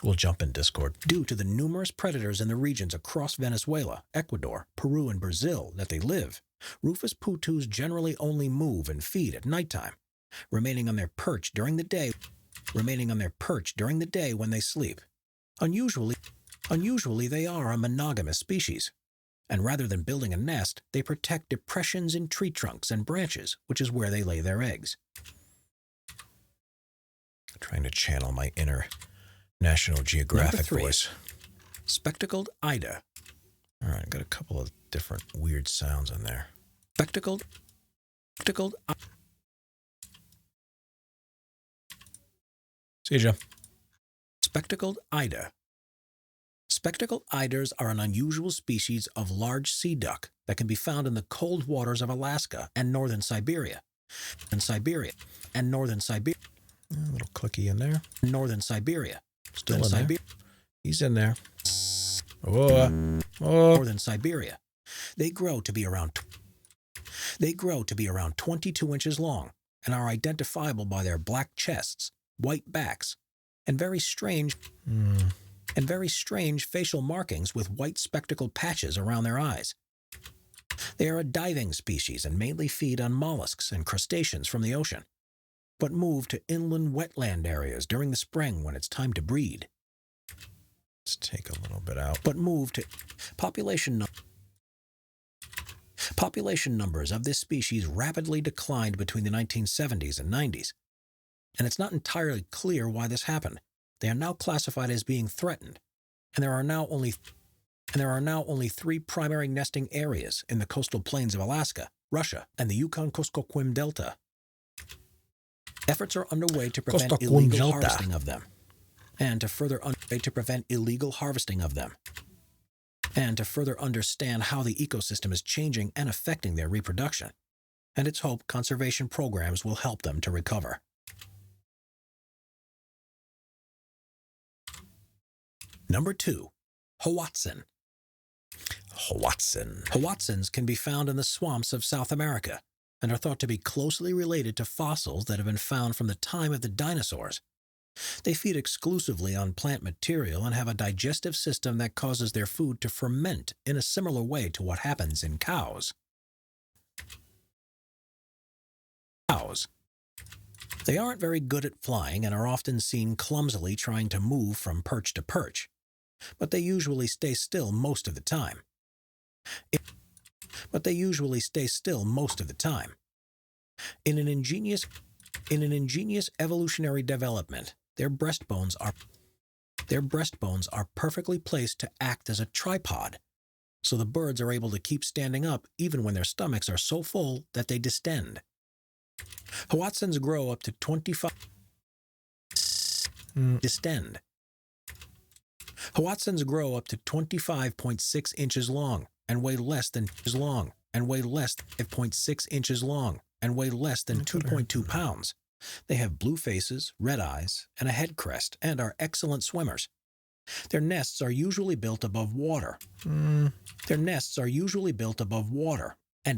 [SPEAKER 2] We'll jump in Discord.
[SPEAKER 1] Due to the numerous predators in the regions across Venezuela, Ecuador, Peru, and Brazil that they live, Rufous putus generally only move and feed at nighttime, remaining on their perch during the day remaining on their perch during the day when they sleep. Unusually, they are a monogamous species, and rather than building a nest, they protect depressions in tree trunks and branches, which is where they lay their eggs.
[SPEAKER 2] Trying to channel my inner National Geographic voice.
[SPEAKER 1] Spectacled Ida.
[SPEAKER 2] All right, got a couple of different weird sounds in there.
[SPEAKER 1] Spectacled.
[SPEAKER 2] See you, Joe.
[SPEAKER 1] Spectacled Ida. Spectacled Eider's are an unusual species of large sea duck that can be found in the cold waters of Alaska and northern Siberia. A
[SPEAKER 2] little clicky in there.
[SPEAKER 1] Northern Siberia.
[SPEAKER 2] Still in there. He's in there. Oh.
[SPEAKER 1] Northern Siberia. They grow to be around 22 inches long and are identifiable by their black chests, white backs, and very strange facial markings with white spectacled patches around their eyes. They are a diving species and mainly feed on mollusks and crustaceans from the ocean, but move to inland wetland areas during the spring when it's time to breed.
[SPEAKER 2] Let's take a little bit out.
[SPEAKER 1] Population numbers of this species rapidly declined between the 1970s and 90s, and it's not entirely clear why this happened. They are now classified as being threatened, and there are now only 3 primary nesting areas in the coastal plains of Alaska, Russia, and the Yukon-Kuskokwim Delta. Efforts are underway to prevent illegal harvesting of them, and to further understand how the ecosystem is changing and affecting their reproduction. And it's hoped conservation programs will help them to recover. Number 2, Hoatzin. Hoatzins can be found in the swamps of South America and are thought to be closely related to fossils that have been found from the time of the dinosaurs. They feed exclusively on plant material and have a digestive system that causes their food to ferment in a similar way to what happens in cows. They aren't very good at flying and are often seen clumsily trying to move from perch to perch, but they usually stay still most of the time. In an ingenious evolutionary development, their breastbones are perfectly placed to act as a tripod, so the birds are able to keep standing up even when their stomachs are so full that they distend. Hoatzins grow up to 25.6 inches long and weigh less than 2.2 pounds. They have blue faces, red eyes, and a head crest, and are excellent swimmers. Their nests are usually built above water. And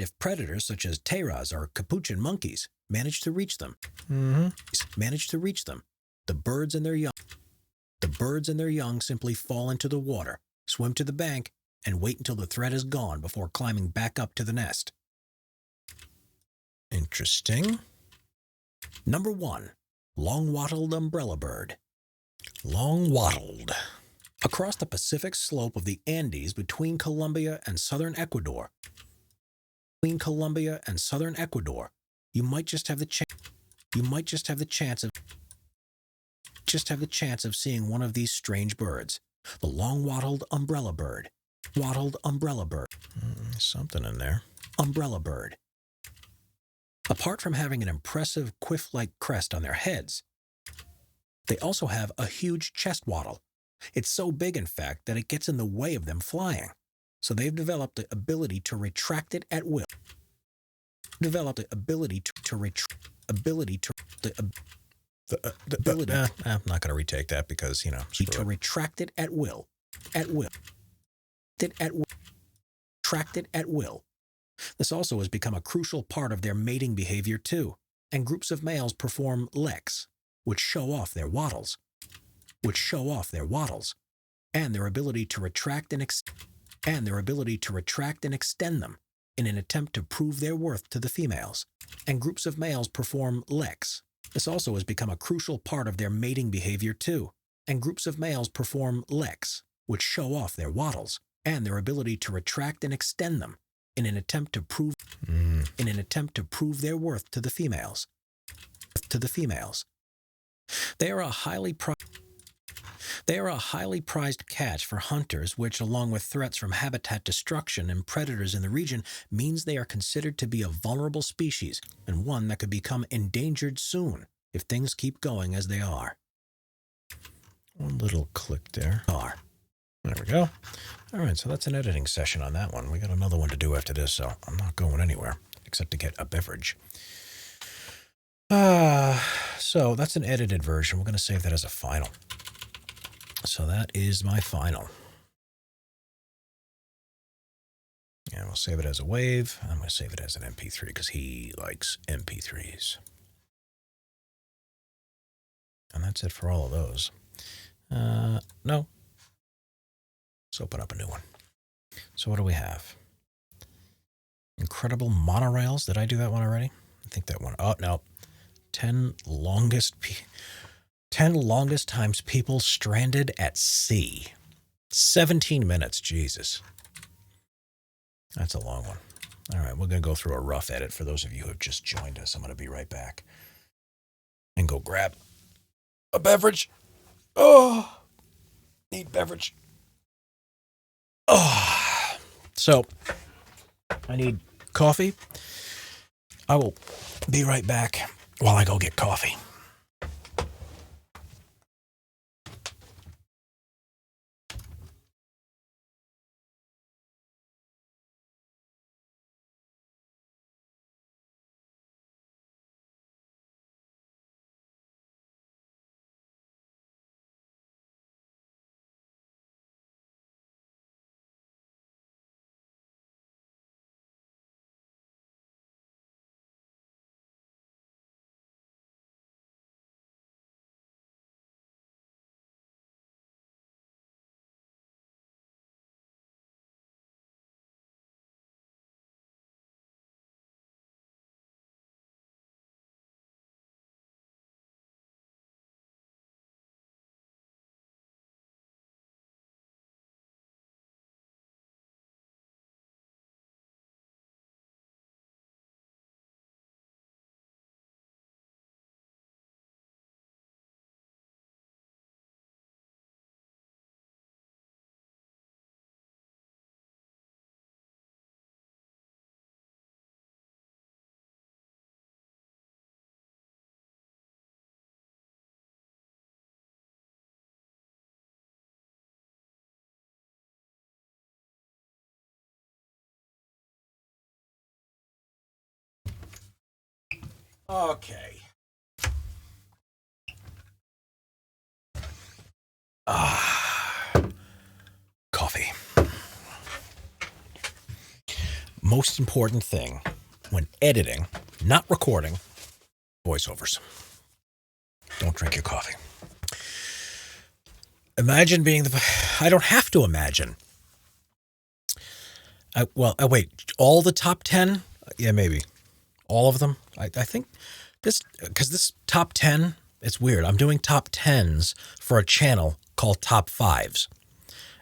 [SPEAKER 1] if predators such as teras or capuchin monkeys manage to reach them, the birds and their young simply fall into the water, swim to the bank, and wait until the threat is gone before climbing back up to the nest.
[SPEAKER 2] Interesting.
[SPEAKER 1] Number 1, long-wattled umbrella bird.
[SPEAKER 2] Long-wattled.
[SPEAKER 1] Across the Pacific slope of the Andes between Colombia and southern Ecuador, you might just have the chance of seeing one of these strange birds, the long-wattled umbrella bird.
[SPEAKER 2] Something in there.
[SPEAKER 1] Umbrella bird. Apart from having an impressive quiff-like crest on their heads, they also have a huge chest wattle. It's so big, in fact, that it gets in the way of them flying. So they've developed the ability to retract it at will. I'm not
[SPEAKER 2] going to retake that because,
[SPEAKER 1] to retract it at will. Retract it at will. This also has become a crucial part of their mating behavior too, and groups of males perform leks, which show off their wattles, and their ability to retract and extend them in an attempt to prove their worth to the females. And groups of males perform leks, This also has become a crucial part of their mating behavior too, and groups of males perform lecks, which show off their wattles and their ability to retract and extend them in an attempt to prove their worth to the females. They are a highly prized catch for hunters, which, along with threats from habitat destruction and predators in the region, means they are considered to be a vulnerable species and one that could become endangered soon if things keep going as they are.
[SPEAKER 2] One little click there. There we go. All right, so that's an editing session on that one. We got another one to do after this, so I'm not going anywhere except to get a beverage. So that's an edited version. We're going to save that as a final. So that is my final. And we'll save it as a wave. I'm going to save it as an MP3 because he likes MP3s. And that's it for all of those. No. Let's open up a new one. So what do we have? Incredible monorails. Did I do that one already? I think that one. Oh, no. 10 longest times people stranded at sea. 17 minutes. Jesus. That's a long one. All right, we're going to go through a rough edit for those of you who have just joined us. I'm going to be right back. And go grab a beverage. Oh, need beverage. Oh, so I need coffee. I will be right back while I go get coffee. Okay. Coffee. Most important thing when editing, not recording, voiceovers. Don't drink your coffee. Imagine being I don't have to imagine. Wait, all the top 10? Yeah, maybe. All of them? I think because this top 10, it's weird. I'm doing top 10s for a channel called Top 5s.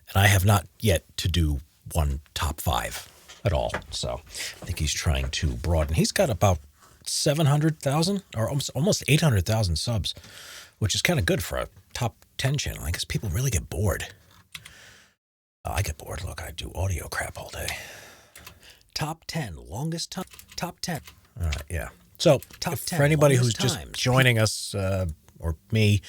[SPEAKER 2] And I have not yet to do one top 5 at all. So I think he's trying to broaden. He's got about 700,000 or almost 800,000 subs, which is kind of good for a top 10 channel. I guess people really get bored. I get bored. Look, I do audio crap all day. Top 10, longest time. Top 10. All right, yeah. So top 10, for anybody who's just joining us or me,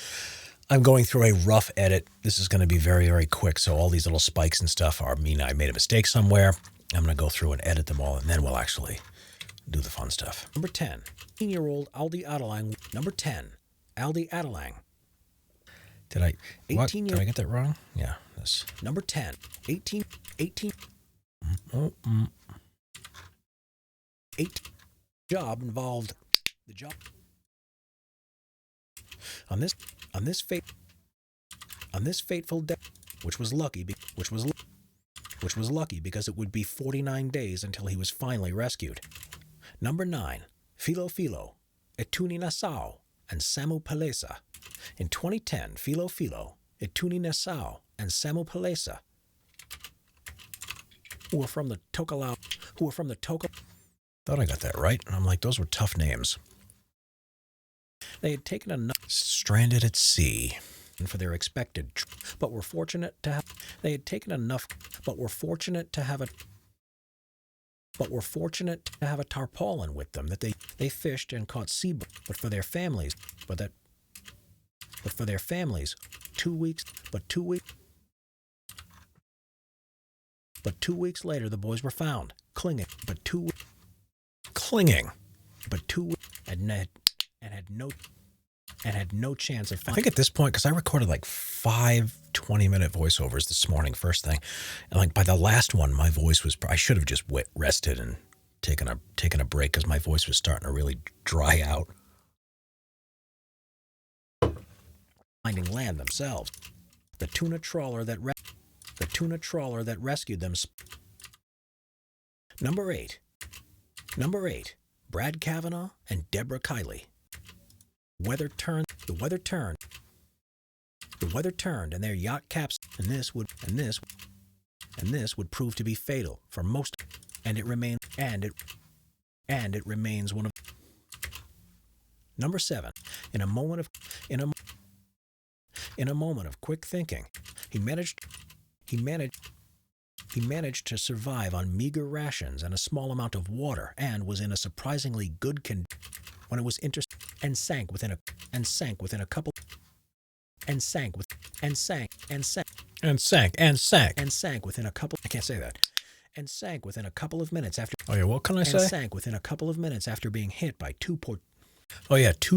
[SPEAKER 2] I'm going through a rough edit. This is going to be very, very quick. So all these little spikes and stuff mean I made a mistake somewhere. I'm going to go through and edit them all, and then we'll actually do the fun stuff. Number 10, 18-year-old Aldi Adelang. Number 10, Aldi Adelang. Did I get that wrong? Yeah. This. Number 10, 18. 8 job involved the job on this fateful day, which was lucky because it would be 49 days until he was finally rescued. Number 9, Filo, Etuni Nassau, and Samu Palesa. In 2010, Filo Filo, Ituni Nassau, and Samu Palesa, who were from the Tokelau. Thought I got that right. And I'm like, those were tough names. They had taken enough stranded at sea for their expected, but were fortunate to have. They had taken enough, but were fortunate to have a. But were fortunate to have a tarpaulin with them that they fished and caught sea. But for their families, 2 weeks. But 2 weeks later, the boys were found clinging. And had no chance of finding. I think at this point, because I recorded like 5 20-minute voiceovers this morning, first thing, and like by the last one, my voice was. I should have just rested and taken a break because my voice was starting to really dry out. Finding land themselves, the tuna trawler that rescued them. Number 8, Brad Kavanaugh and Deborah Kiley. The weather turned, and their yacht caps, and this would prove to be fatal for most, and it remains one of. Number 7, in a moment of quick thinking, he managed to survive on meager rations and a small amount of water, and was in a surprisingly good condition when it was and sank within a couple of minutes after. Oh yeah, what can I say? And sank within a couple of minutes after being hit by 2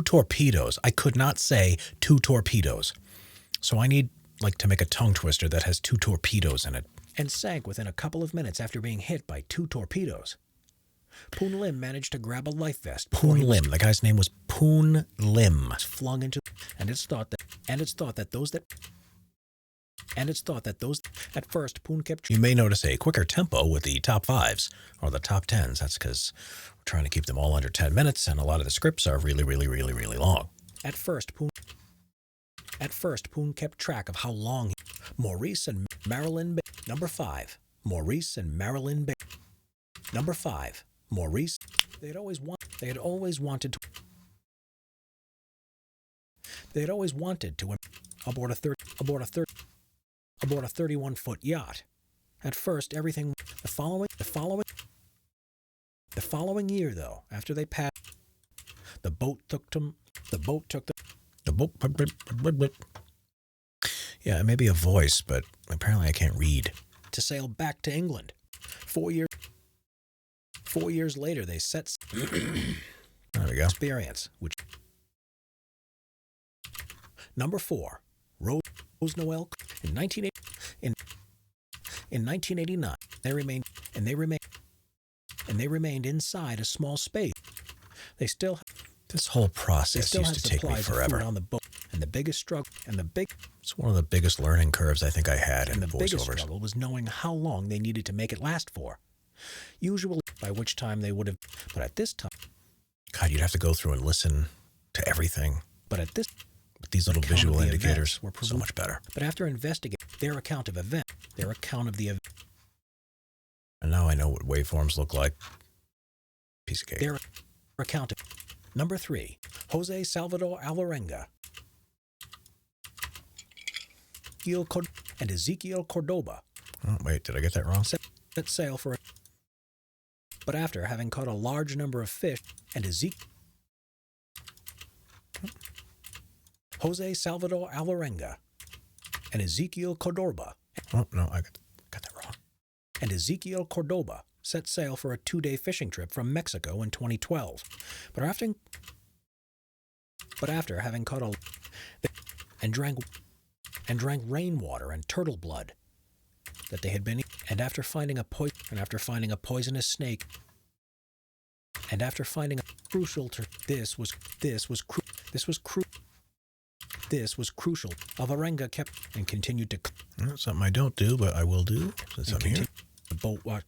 [SPEAKER 2] torpedoes. I could not say 2 torpedoes. So I need to make a tongue twister that has 2 torpedoes in it. And sank within a couple of minutes after being hit by 2 torpedoes. Poon Lim managed to grab a life vest. Poon Lim, the guy's name was Poon Lim. Flung into, and it's thought that at first Poon kept. You may notice a quicker tempo with the top 5s or the top 10s. That's because we're trying to keep them all under 10 minutes, and a lot of the scripts are really, really, really, really long. At first, Poon kept track of how long. Maurice and Marilyn. Number 5, Maurice and Marilyn. Number 5, Maurice. They had always wanted to aboard a 31-foot yacht. At first, everything. The following year, though, after they passed, the boat took them. Yeah, it may be a voice, but apparently I can't read. To sail back to England. 4 years later, they set. There we go. Experience, which. Number 4, Rose Noel. In 1989, they remained inside a small space. They still. This whole process used to take me forever. On the boat, and the biggest struggle, it's one of the biggest learning curves I think I had in voiceovers. The biggest struggle was knowing how long they needed to make it last for. Usually, by which time they would have. But at this time, God, you'd have to go through and listen to everything. But these little visual indicators were so much better. But after investigating their account of the event, and now I know what waveforms look like. Piece of cake. Their account of. Number 3, Jose Salvador Alvarenga and Ezekiel Cordoba. Oh, wait, did I get that wrong? Set sail for it. But after having caught a large number of fish, and Jose Salvador Alvarenga and Ezekiel Cordoba. Oh, no, I got that wrong. And Ezekiel Cordoba set sail for a 2-day fishing trip from Mexico in 2012. But after having caught and drank rainwater and turtle blood that they had been eating, and after finding a poisonous snake, and after finding a crucial this was crucial. Alvarenga kept and continued to. Something I don't do, but I will do. Since I'm here. The boat watch.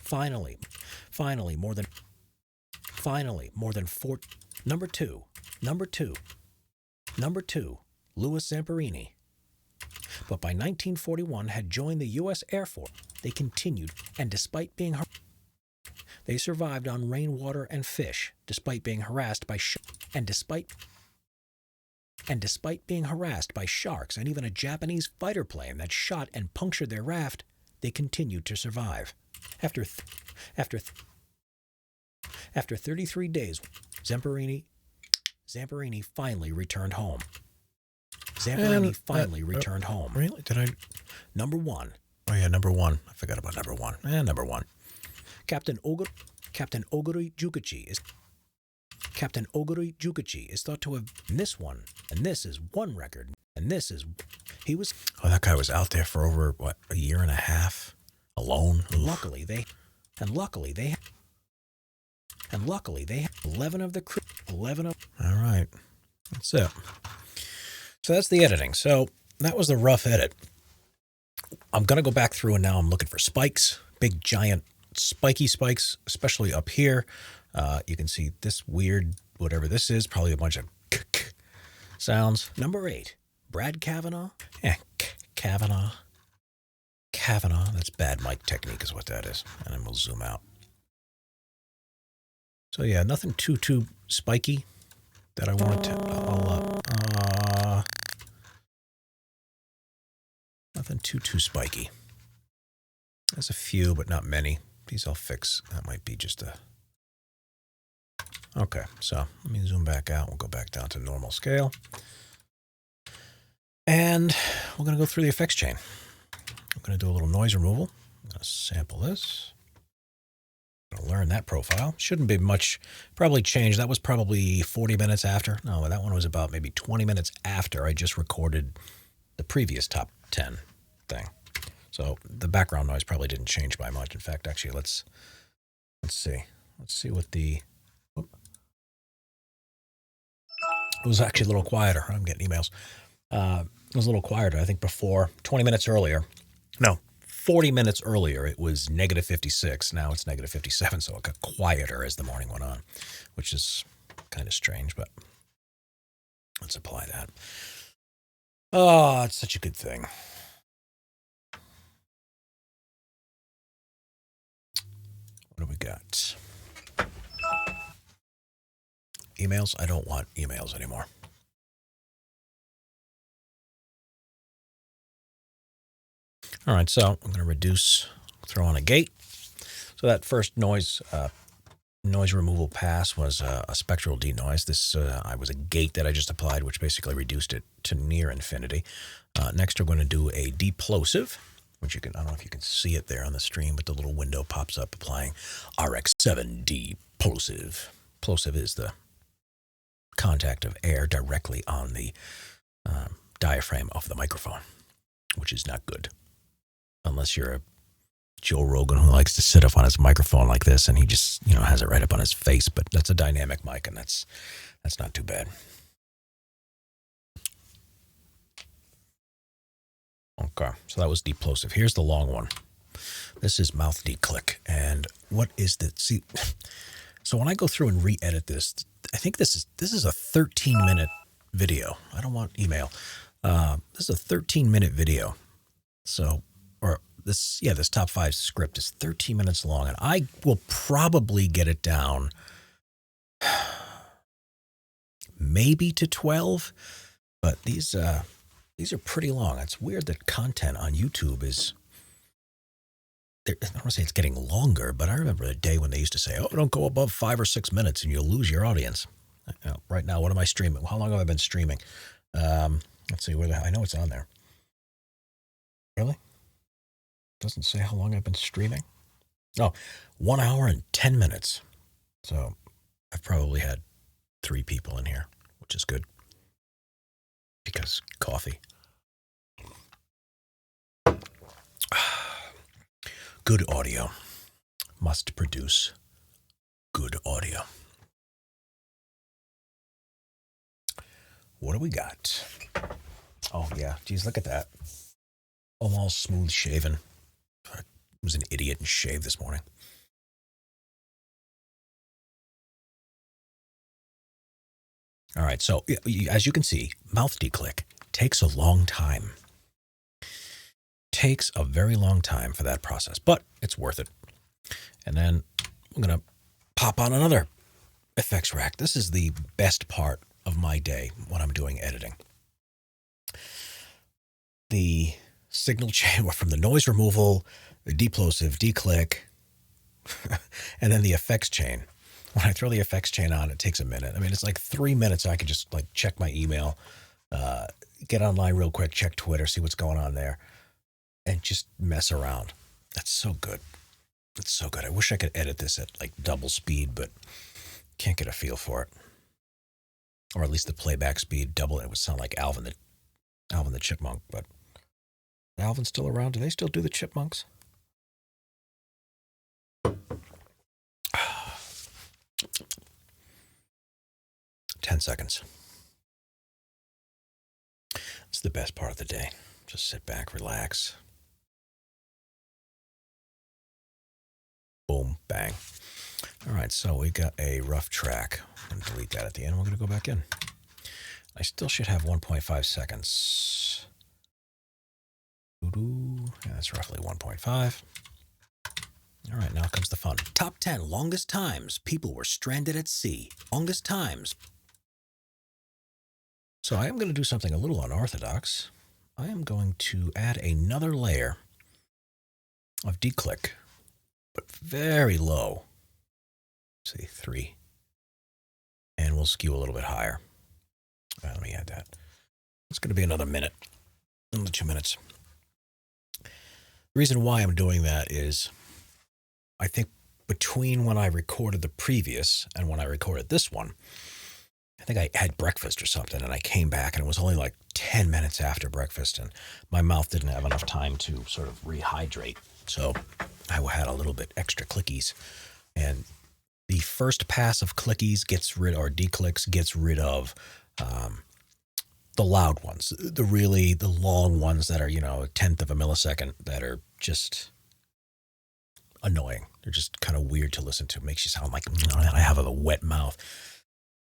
[SPEAKER 2] Finally, more than 4. Number 2,
[SPEAKER 1] Number two, Louis Zamperini. But by 1941 had joined the U.S. Air Force. They continued, and despite being they survived on rainwater and fish, despite being harassed by despite being harassed by sharks and even a Japanese fighter plane that shot and punctured their raft, they continued to survive. After 33 days, Zamperini finally returned home. Returned home.
[SPEAKER 2] Really? Did I?
[SPEAKER 1] Number one.
[SPEAKER 2] Oh yeah, number one. I forgot about number one. Number one.
[SPEAKER 1] Captain Oguri Jukichi is thought to have missed one, and this is one record.
[SPEAKER 2] Oh, that guy was out there for over a year and a half, alone.
[SPEAKER 1] Luckily they had 11 of the crew.
[SPEAKER 2] All right, that's it. So that's the editing. So that was the rough edit. I'm gonna go back through and now I'm looking for spikes, big giant spiky spikes, especially up here. You can see this weird, whatever this is, probably a bunch of sounds.
[SPEAKER 1] Number 8, Brad Kavanaugh.
[SPEAKER 2] Yeah, Kavanaugh. That's bad mic technique is what that is. And then we'll zoom out. So yeah, nothing too spiky that I wanted to. Nothing too spiky. There's a few, but not many. These I'll fix. That might be just a... Okay, so let me zoom back out. We'll go back down to normal scale. And we're going to go through the effects chain. I'm going to do a little noise removal. I'm going to sample this. I'm going to learn that profile. Shouldn't be much. Probably changed. That was probably 40 minutes after. No, that one was about maybe 20 minutes after I just recorded the previous top 10 thing. So the background noise probably didn't change by much. In fact, actually, let's see. Let's see what the... It was actually a little quieter. I'm getting emails. It was a little quieter. I think before, 20 minutes earlier. No, 40 minutes earlier, it was negative 56. Now it's negative 57, so it got quieter as the morning went on, which is kind of strange, but let's apply that. Oh, it's such a good thing. What do we got? Emails? I don't want emails anymore. All right, so I'm going to throw on a gate. So that first noise removal pass was a spectral denoise. This was a gate that I just applied, which basically reduced it to near infinity. Next, we're going to do a deplosive, which I don't know if you can see it there on the stream, but the little window pops up applying RX7 deplosive. Plosive is the contact of air directly on the diaphragm of the microphone, which is not good. Unless you're a Joe Rogan who likes to sit up on his microphone like this and he just, has it right up on his face. But that's a dynamic mic and that's not too bad. Okay, so that was deplosive. Here's the long one. This is mouth declick. And what is the... See, so when I go through and re-edit this, I think this is a 13-minute video. I don't want email. This is a 13-minute video. So... This top 5 script is 13 minutes long, and I will probably get it down maybe to 12, but these are pretty long. It's weird that content on YouTube is, I don't want to say it's getting longer, but I remember a day when they used to say, don't go above 5 or 6 minutes and you'll lose your audience. Right now, what am I streaming? How long have I been streaming? Let's see, I know it's on there. Really? Doesn't say how long I've been streaming. Oh, 1 hour and 10 minutes. So I've probably had 3 people in here, which is good. Because coffee. Good audio must produce good audio. What do we got? Oh, yeah. Geez, look at that. I'm all smooth shaven. I was an idiot and shaved this morning.
[SPEAKER 1] All right, so as you can see, mouth declick takes a long time. Takes a very long time for that process, but it's worth it. And then I'm going to pop on another effects rack. This is the best part of my day when I'm doing editing. The signal chain from the noise removal, the deplosive, declick, and then the effects chain. When I throw the effects chain on, it takes a minute. I mean, it's like 3 minutes. I could just like check my email, get online real quick, check Twitter, see what's going on there, and just mess around. That's so good. It's so good. I wish I could edit this at like double speed, but can't get a feel for it. Or at least the playback speed, double it would sound like Alvin the Chipmunk. But is Alvin still around? Do they still do the Chipmunks? 10 seconds. It's the best part of the day. Just sit back, relax. Boom, bang. All right, so we got a rough track. I'm going to delete that at the end. We're going to go back in. I still should have 1.5 seconds. Yeah, that's roughly 1.5. All right, now comes the fun. Top 10 longest times people were stranded at sea. Longest times. So I am going to do something a little unorthodox. I am going to add another layer of declick, but very low. Say 3. And we'll skew a little bit higher. All right, let me add that. It's going to be another minute, another 2 minutes. The reason why I'm doing that is I think between when I recorded the previous and when I recorded this one, I think I had breakfast or something, and I came back, and it was only like 10 minutes after breakfast, and my mouth didn't have enough time to sort of rehydrate. So I had a little bit extra clickies, and the first pass of clickies gets rid, or declicks gets rid of the loud ones, the long ones that are, a tenth of a millisecond that are just annoying. They're just kind of weird to listen to. It makes you sound like I have a wet mouth.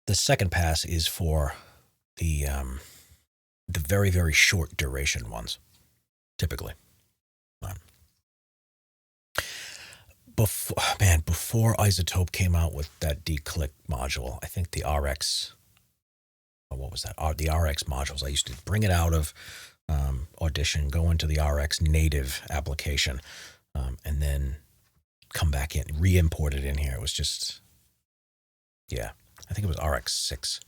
[SPEAKER 1] The second pass is for the very, very short duration ones, typically. Before Isotope came out with that declick module, I think the RX, what was that? The RX modules, I used to bring it out of Audition, go into the RX native application, and then come back in, re-import it in here. It was just, yeah, I think it was RX6.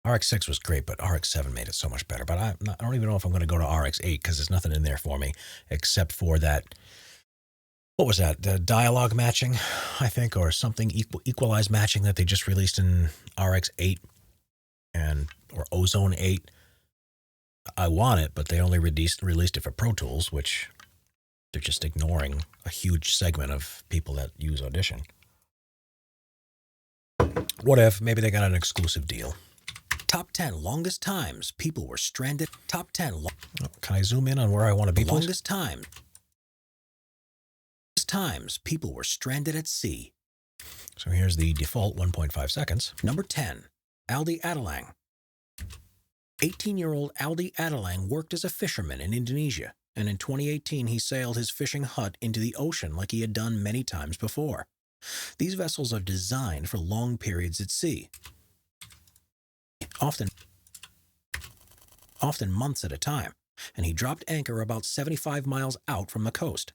[SPEAKER 1] RX6 was great, but RX7 made it so much better. But I don't even know if I'm going to go to RX8 because there's nothing in there for me except for that. What was that? The dialogue matching, I think, or something equalized matching that they just released in RX8 or Ozone 8. I want it, but they only released it for Pro Tools, which they're just ignoring a huge segment of people that use Audition. What if? Maybe they got an exclusive deal. Top 10 longest times people were stranded. Top 10. Can I zoom in on where I want to be? Longest times people were stranded at sea. So here's the default 1.5 seconds. Number 10, Aldi Adalang. 18-year-old Aldi Adalang worked as a fisherman in Indonesia, and in 2018 he sailed his fishing hut into the ocean like he had done many times before. These vessels are designed for long periods at sea, often months at a time, and he dropped anchor about 75 miles out from the coast.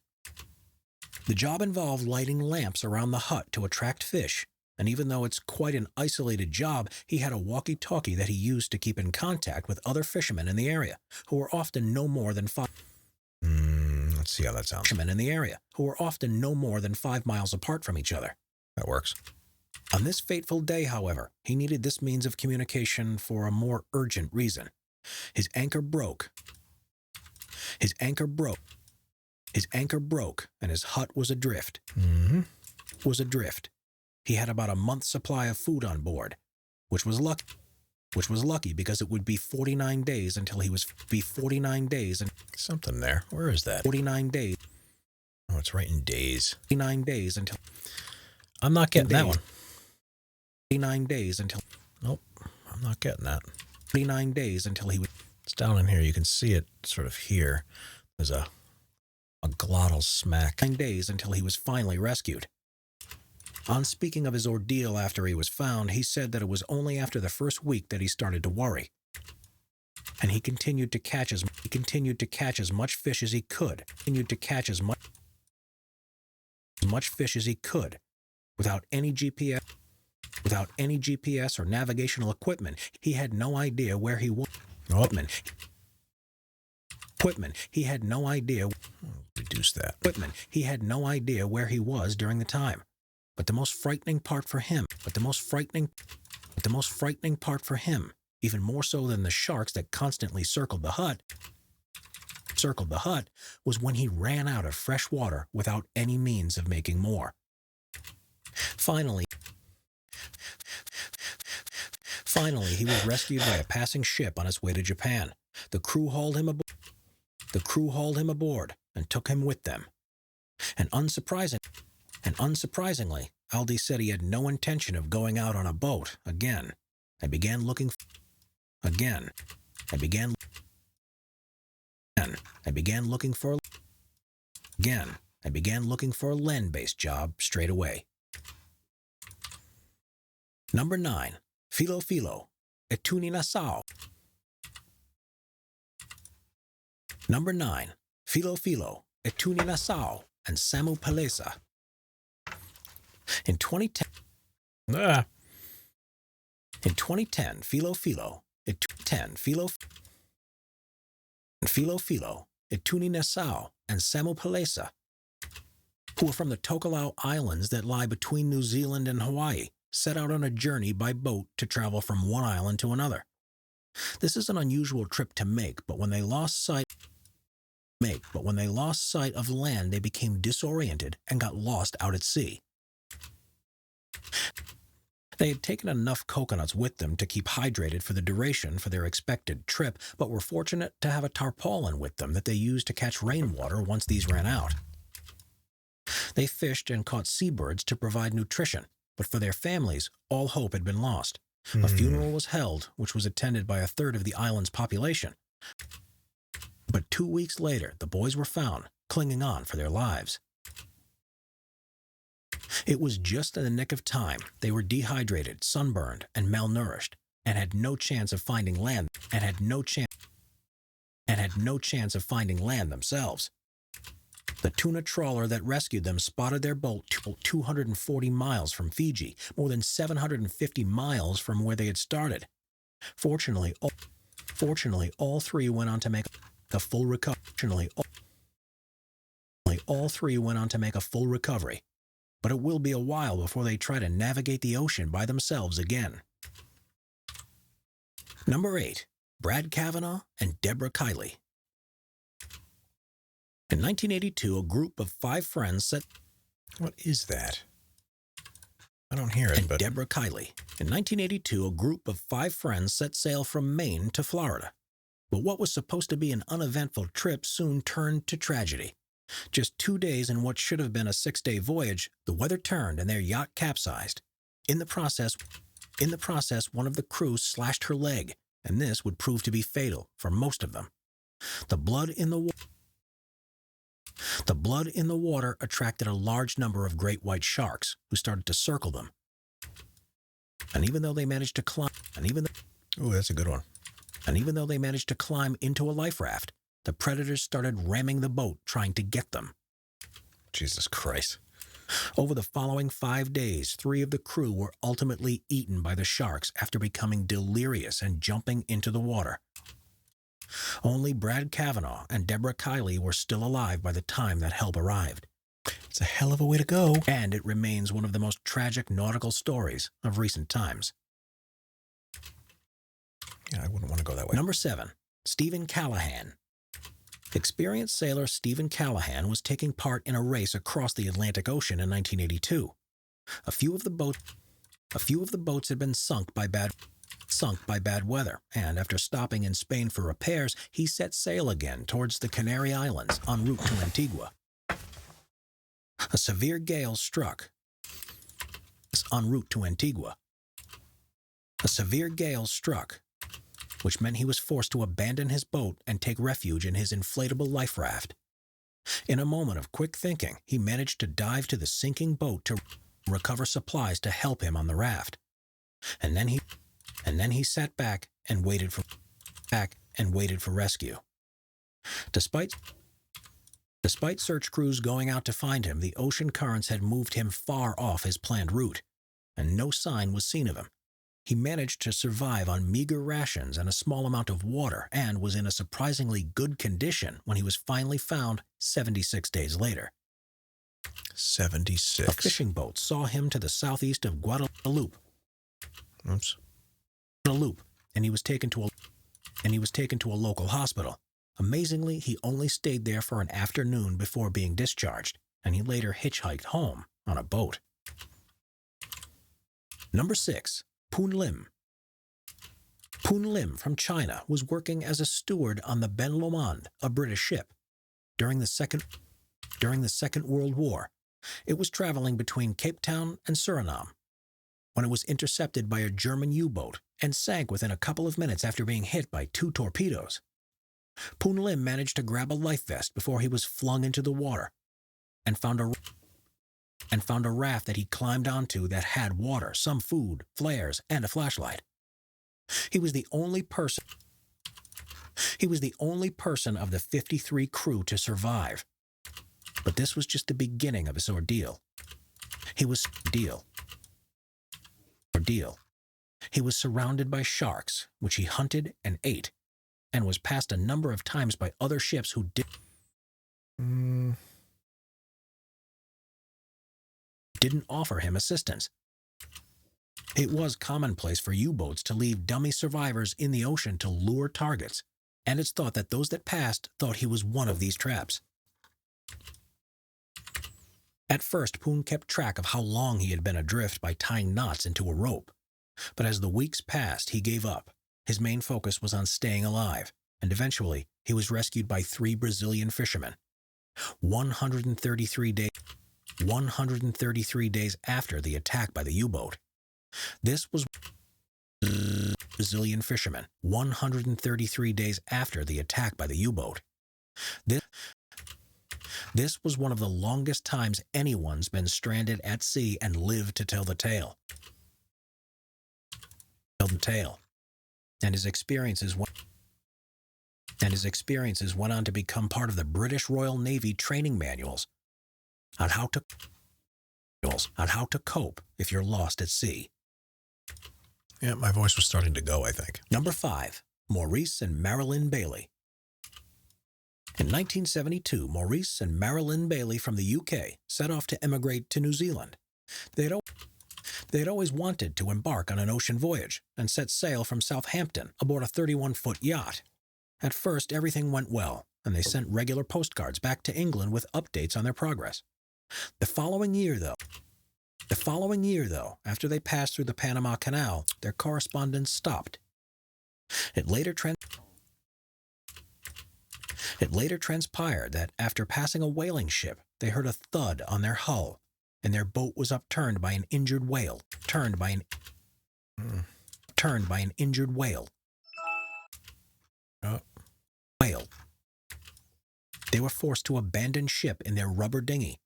[SPEAKER 1] The job involved lighting lamps around the hut to attract fish, and even though it's quite an isolated job, he had a walkie-talkie that he used to keep in contact with other fishermen in the area, who were often no more than 5 Let's see how that sounds. Fishermen in the area, who were often no more than 5 miles apart from each other. That works. On this fateful day, however, he needed this means of communication for a more urgent reason. His anchor broke. His anchor broke, and his hut was adrift. He had about a month's supply of food on board, which was lucky because it would be 49 days until he was something there. Where is that? 49 days. Oh, it's right in days. 49 days until. I'm not getting that one. 49 days until. Nope, I'm
[SPEAKER 2] I'm not getting that.
[SPEAKER 1] 29 days until he was...
[SPEAKER 2] It's down in here. You can see it sort of here. There's a glottal smack.
[SPEAKER 1] 9 days until he was finally rescued. On speaking of his ordeal after he was found, he said that it was only after the first week that he started to worry. And he continued to catch as much fish as he could. Fish as he could, without any GPS or navigational equipment. He had no idea where he was. He had no idea.
[SPEAKER 2] Reduce that.
[SPEAKER 1] He had no idea where he was during the time. But the most frightening part for him, even more so than the sharks that constantly circled the hut, was when he ran out of fresh water without any means of making more. Finally, he was rescued by a passing ship on its way to Japan. The crew hauled him aboard and took him with them. And unsurprisingly, Aldi said he had no intention of going out on a boat again. I began looking for a land-based job straight away. Number 9. Filo e Tuni Nassau. Number 9. Filo e Tuni Nassau and Samu Palesa. In 2010, Filo e Tuni Nassau and Samu Palesa, who were from the Tokelau Islands that lie between New Zealand and Hawaii, set out on a journey by boat to travel from one island to another. This is an unusual trip to make, but when they lost sight of land, they became disoriented and got lost out at sea. They had taken enough coconuts with them to keep hydrated for the duration for their expected trip, but were fortunate to have a tarpaulin with them that they used to catch rainwater once these ran out. They fished and caught seabirds to provide nutrition, but for their families, all hope had been lost. A funeral was held, which was attended by a third of the island's population. But 2 weeks later, the boys were found, clinging on for their lives. It was just in the nick of time. They were dehydrated, sunburned, and malnourished, and had no chance of finding land. Of finding land themselves. The tuna trawler that rescued them spotted their boat 240 miles from Fiji, more than 750 miles from where they had started. Fortunately, all three went on to make a full recovery. But it will be a while before they try to navigate the ocean by themselves again. Number 8. Brad Kavanaugh and Deborah Kiley. In 1982, a group of 5 friends set...
[SPEAKER 2] What is that? I don't hear it, but...
[SPEAKER 1] Deborah Kiley. In 1982, a group of 5 friends set sail from Maine to Florida. But what was supposed to be an uneventful trip soon turned to tragedy. Just 2 days in what should have been a 6-day voyage, the weather turned and their yacht capsized. In the process, one of the crew slashed her leg, and this would prove to be fatal for most of them. The blood in the water attracted a large number of great white sharks, who started to circle them. And even though they managed to climb,
[SPEAKER 2] Ooh, that's a good one.
[SPEAKER 1] And even though they managed to climb into a life raft, the predators started ramming the boat, trying to get them.
[SPEAKER 2] Jesus Christ.
[SPEAKER 1] Over the following 5 days, 3 of the crew were ultimately eaten by the sharks after becoming delirious and jumping into the water. Only Brad Kavanaugh and Deborah Kiley were still alive by the time that help arrived.
[SPEAKER 2] It's a hell of a way to go.
[SPEAKER 1] And it remains one of the most tragic nautical stories of recent times.
[SPEAKER 2] Yeah, I wouldn't want to go that way.
[SPEAKER 1] Number 7. Stephen Callahan. Experienced sailor Stephen Callahan was taking part in a race across the Atlantic Ocean in 1982. A few of the boats had been sunk by bad weather, and after stopping in Spain for repairs, he set sail again towards the Canary Islands en route to Antigua. A severe gale struck en route to Antigua. A severe gale struck, which meant he was forced to abandon his boat and take refuge in his inflatable life raft. In a moment of quick thinking, he managed to dive to the sinking boat to recover supplies to help him on the raft. And then he sat back and waited for rescue. Despite search crews going out to find him, the ocean currents had moved him far off his planned route, and no sign was seen of him. He managed to survive on meager rations and a small amount of water and was in a surprisingly good condition when he was finally found 76 days later.
[SPEAKER 2] 76.
[SPEAKER 1] A fishing boat saw him to the southeast of Guadeloupe. And he was taken to a local hospital. Amazingly, he only stayed there for an afternoon before being discharged, and he later hitchhiked home on a boat. Number 6. Poon Lim. Poon Lim from China was working as a steward on the Ben Lomond, a British ship. During the Second World War, it was traveling between Cape Town and Suriname when it was intercepted by a German U-boat and sank within a couple of minutes after being hit by 2 torpedoes. Poon Lim managed to grab a life vest before he was flung into the water and found a raft that he climbed onto that had water, some food, flares, and a flashlight. He was the only person of the 53 crew to survive. But this was just the beginning of his ordeal. He was surrounded by sharks, which he hunted and ate, and was passed a number of times by other ships who didn't offer him assistance. It was commonplace for U-boats to leave dummy survivors in the ocean to lure targets, and it's thought that those that passed thought he was one of these traps. At first, Poon kept track of how long he had been adrift by tying knots into a rope. But as the weeks passed, he gave up. His main focus was on staying alive, and eventually he was rescued by 3 Brazilian fishermen. 133 days after the attack by the U-boat. This was Brazilian fishermen. 133 days after the attack by the U-boat. This was one of the longest times anyone's been stranded at sea and lived to tell the tale. And his experiences went on to become part of the British Royal Navy training manuals on how to cope if you're lost at sea.
[SPEAKER 2] Yeah, my voice was starting to go, I think.
[SPEAKER 1] Number 5. Maurice and Marilyn Bailey. In 1972, Maurice and Marilyn Bailey from the UK set off to emigrate to New Zealand. They'd always wanted to embark on an ocean voyage and set sail from Southampton aboard a 31-foot yacht. At first, everything went well, and they sent regular postcards back to England with updates on their progress. The following year, though, after they passed through the Panama Canal, their correspondence stopped. It later transpired that after passing a whaling ship, they heard a thud on their hull, and their boat was upturned by an injured whale. They were forced to abandon ship in their rubber dinghy,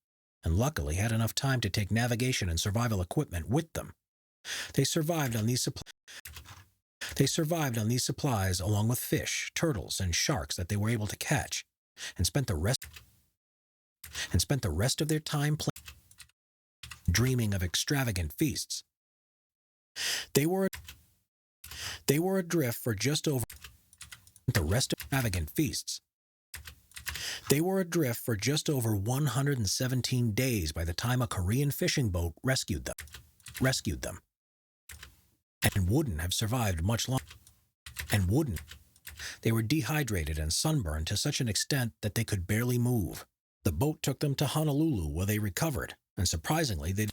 [SPEAKER 1] and luckily had enough time to take navigation and survival equipment with them. They survived on these supplies along with fish, turtles, and sharks that they were able to catch, and spent the rest of their time dreaming of extravagant feasts. They were adrift for just over 117 days by the time a Korean fishing boat rescued them. And wouldn't have survived much longer. They were dehydrated and sunburned to such an extent that they could barely move. The boat took them to Honolulu, where they recovered, and surprisingly, they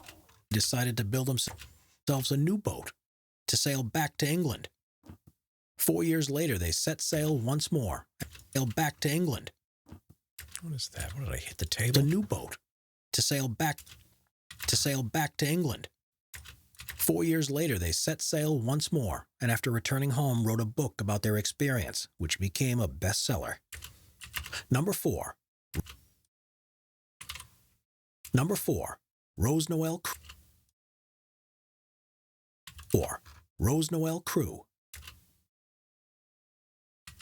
[SPEAKER 1] decided to build themselves a new boat to sail back to England. 4 years later, they set sail once more and sailed back to England.
[SPEAKER 2] What is that? What did I hit the table?
[SPEAKER 1] A new boat to sail back to England. 4 years later, they set sail once more, and after returning home, wrote a book about their experience, which became a bestseller. Number 4. Number 4. Rose Noel Crew. 4. Rose Noel Crew.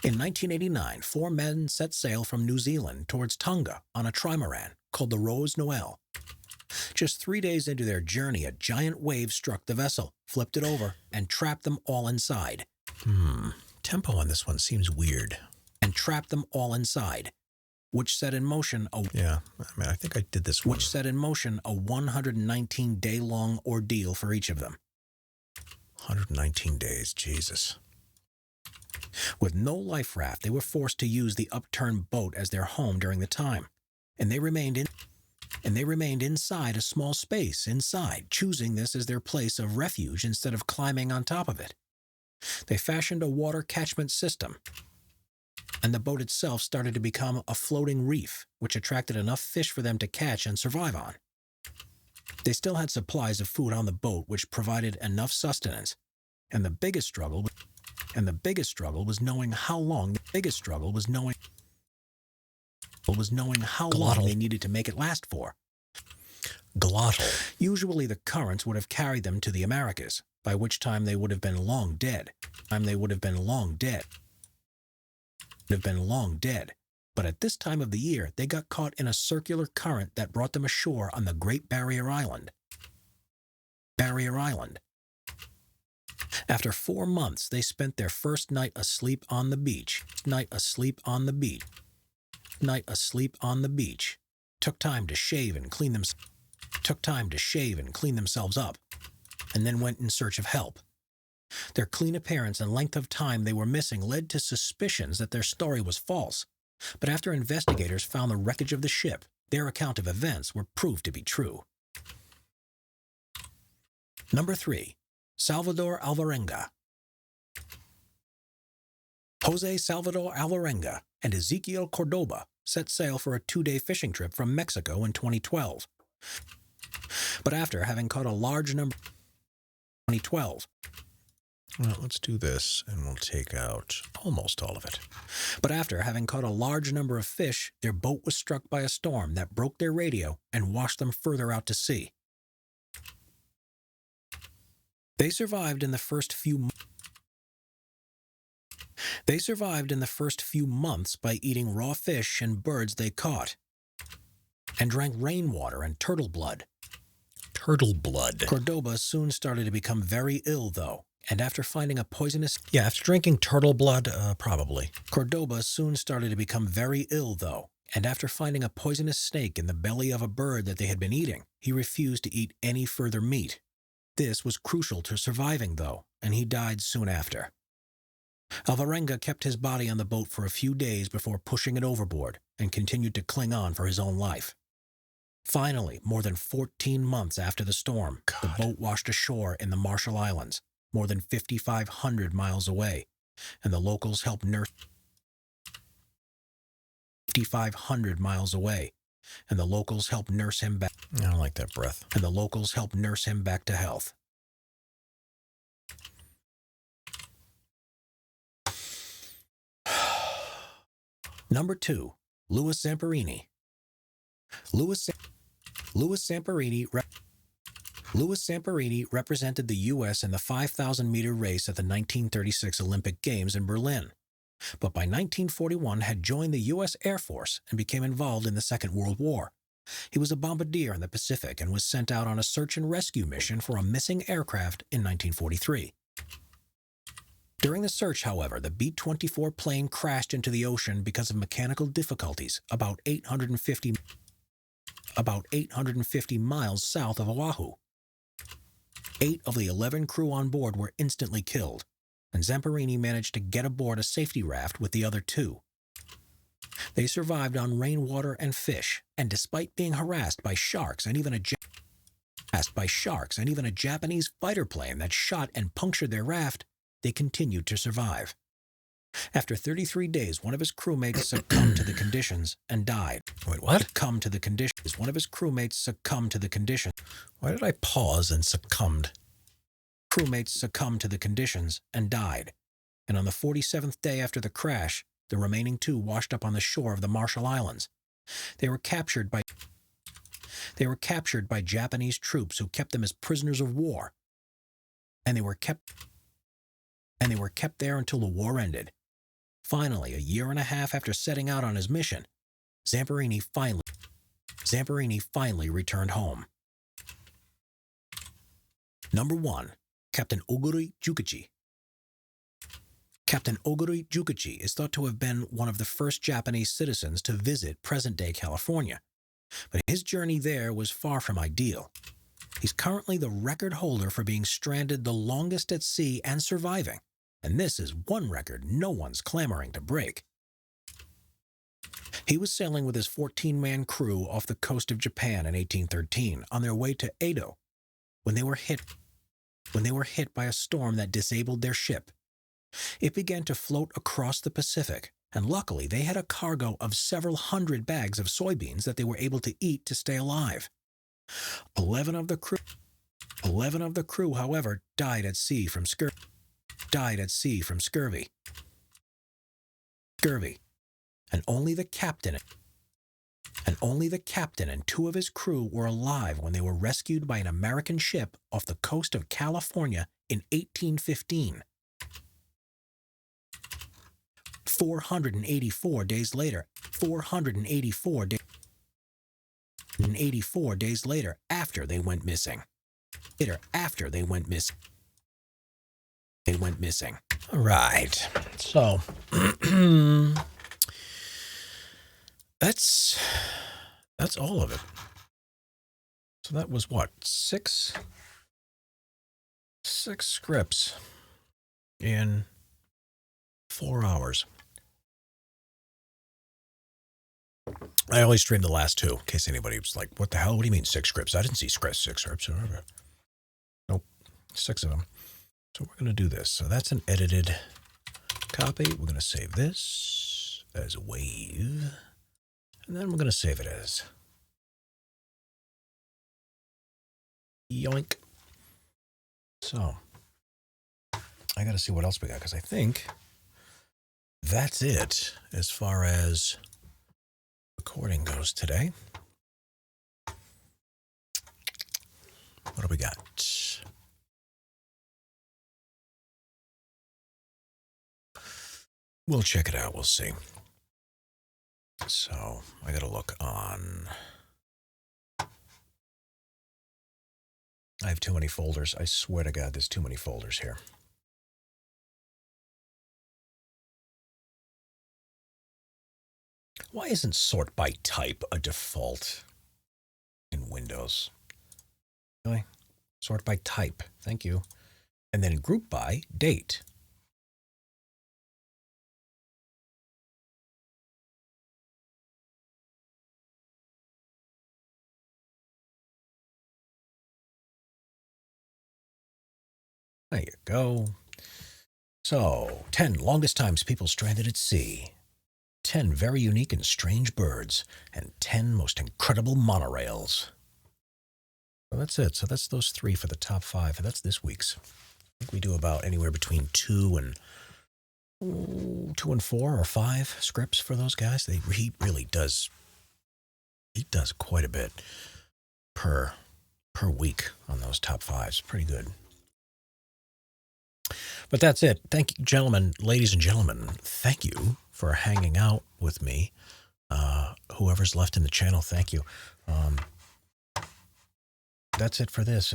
[SPEAKER 1] In 1989, 4 men set sail from New Zealand towards Tonga on a trimaran called the Rose Noel. Just 3 days into their journey, a giant wave struck the vessel, flipped it over, and trapped them all inside.
[SPEAKER 2] Tempo on this one seems weird.
[SPEAKER 1] And trapped them all inside, which set in motion a...
[SPEAKER 2] Yeah, I think I did this one.
[SPEAKER 1] Which set in motion a 119-day-long ordeal for each of them.
[SPEAKER 2] 119 days, Jesus.
[SPEAKER 1] With no life raft, they were forced to use the upturned boat as their home during the time, and they remained inside a small space inside, choosing this as their place of refuge instead of climbing on top of it. They fashioned a water catchment system, and the boat itself started to become a floating reef, which attracted enough fish for them to catch and survive on. They still had supplies of food on the boat, which provided enough sustenance, and the biggest struggle was knowing how long they needed to make it last for.
[SPEAKER 2] Glottal.
[SPEAKER 1] Usually the currents would have carried them to the Americas, by which time they would have been long dead. But at this time of the year, they got caught in a circular current that brought them ashore on the Great Barrier Island. After 4 months, they spent their first night asleep on the beach. Took time to shave and clean themselves up, and then went in search of help. Their clean appearance and length of time they were missing led to suspicions that their story was false. But after investigators found the wreckage of the ship, their account of events were proved to be true. Number 3. Salvador Alvarenga. Jose Salvador Alvarenga and Ezequiel Cordoba set sail for a 2-day fishing trip from Mexico in 2012. But after having caught a large number...
[SPEAKER 2] Well, let's do this, and we'll take out almost all of it.
[SPEAKER 1] But after having caught a large number of fish, their boat was struck by a storm that broke their radio and washed them further out to sea. They survived in the first few months by eating raw fish and birds they caught, and drank rainwater and turtle blood. Cordoba soon started to become very ill, though, and after finding a poisonous...
[SPEAKER 2] Yeah, after drinking turtle blood, probably.
[SPEAKER 1] Cordoba soon started to become very ill, though, and after finding a poisonous snake in the belly of a bird that they had been eating, he refused to eat any further meat. This was crucial to surviving, though, and he died soon after. Alvarenga kept his body on the boat for a few days before pushing it overboard and continued to cling on for his own life. Finally, more than 14 months after the storm, the boat washed ashore in the Marshall Islands, more than 5,500 miles away, and the locals helped nurse 5,500 miles away, and the locals helped nurse him back.
[SPEAKER 2] I don't like that breath.
[SPEAKER 1] And the locals helped nurse him back to health. Number 2, Louis Zamperini. Louis Zamperini represented the U.S. in the 5,000-meter race at the 1936 Olympic Games in Berlin, but by 1941 had joined the U.S. Air Force and became involved in the Second World War. He was a bombardier in the Pacific and was sent out on a search and rescue mission for a missing aircraft in 1943. During the search, however, the B-24 plane crashed into the ocean because of mechanical difficulties about 850 miles south of Oahu. 8 of the 11 crew on board were instantly killed, and Zamperini managed to get aboard a safety raft with the other 2. They survived on rainwater and fish, and despite being harassed by sharks and even a Japanese fighter plane that shot and punctured their raft, they continued to survive. After 33 days, one of his crewmates succumbed to the conditions and died.
[SPEAKER 2] Wait, what?
[SPEAKER 1] One of his crewmates succumbed to the conditions.
[SPEAKER 2] Why did I pause and succumbed?
[SPEAKER 1] Crewmates succumbed to the conditions and died, and on the 47th day after the crash, the remaining 2 washed up on the shore of the Marshall Islands. They were captured by Japanese troops who kept them as prisoners of war, and they were kept there until the war ended. Finally, a year and a half after setting out on his mission, Zamperini finally returned home. Number 1. Captain Oguri Jukichi. Captain Oguri Jukichi is thought to have been one of the first Japanese citizens to visit present-day California, but his journey there was far from ideal. He's currently the record holder for being stranded the longest at sea and surviving, and this is one record no one's clamoring to break. He was sailing with his 14-man crew off the coast of Japan in 1813 on their way to Edo when they were hit by a storm that disabled their ship. It began to float across the Pacific, and luckily they had a cargo of several hundred bags of soybeans that they were able to eat to stay alive. 11 of the crew, however, died at sea from scurvy. And only the captain and 2 of his crew were alive when they were rescued by an American ship off the coast of California in 1815. 484 days later, after they went missing. All right. So, that's all of it. So that was what? 6 scripts in 4 hours. I only streamed the last 2, in case anybody was like, what the hell? What do you mean 6 scripts? I didn't see 6 scripts. Nope, 6 of them. So we're going to do this. So that's an edited copy. We're going to save this as a wave. And then we're going to save it as yoink. So I got to see what else we got, because I think that's it as far as recording goes today. What do we got? We'll check it out. We'll see. So I got to look on. I have too many folders. I swear to God, there's too many folders here. Why isn't sort by type a default in Windows? Really? Sort by type. Thank you. And then group by date. There you go. So, 10 longest times people stranded at sea. 10 very unique and strange birds, and 10 most incredible monorails. So that's it. So that's those 3 for the top 5, and that's this week's. I think we do about anywhere between 2 and 4 or 5 scripts for those guys. He really does. He does quite a bit per week on those top 5s. Pretty good. But that's it. Thank you, gentlemen, ladies and gentlemen. Thank you for hanging out with me. Whoever's left in the channel, thank you. That's it for this.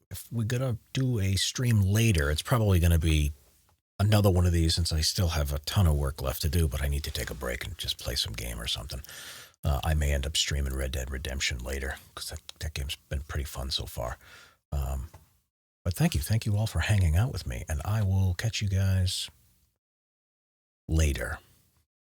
[SPEAKER 1] If we're gonna do a stream later, it's probably gonna be another one of these, since I still have a ton of work left to do. But I need to take a break and just play some game or something. I may end up streaming Red Dead Redemption later, because that game's been pretty fun so far. But thank you all for hanging out with me, and I will catch you guys later.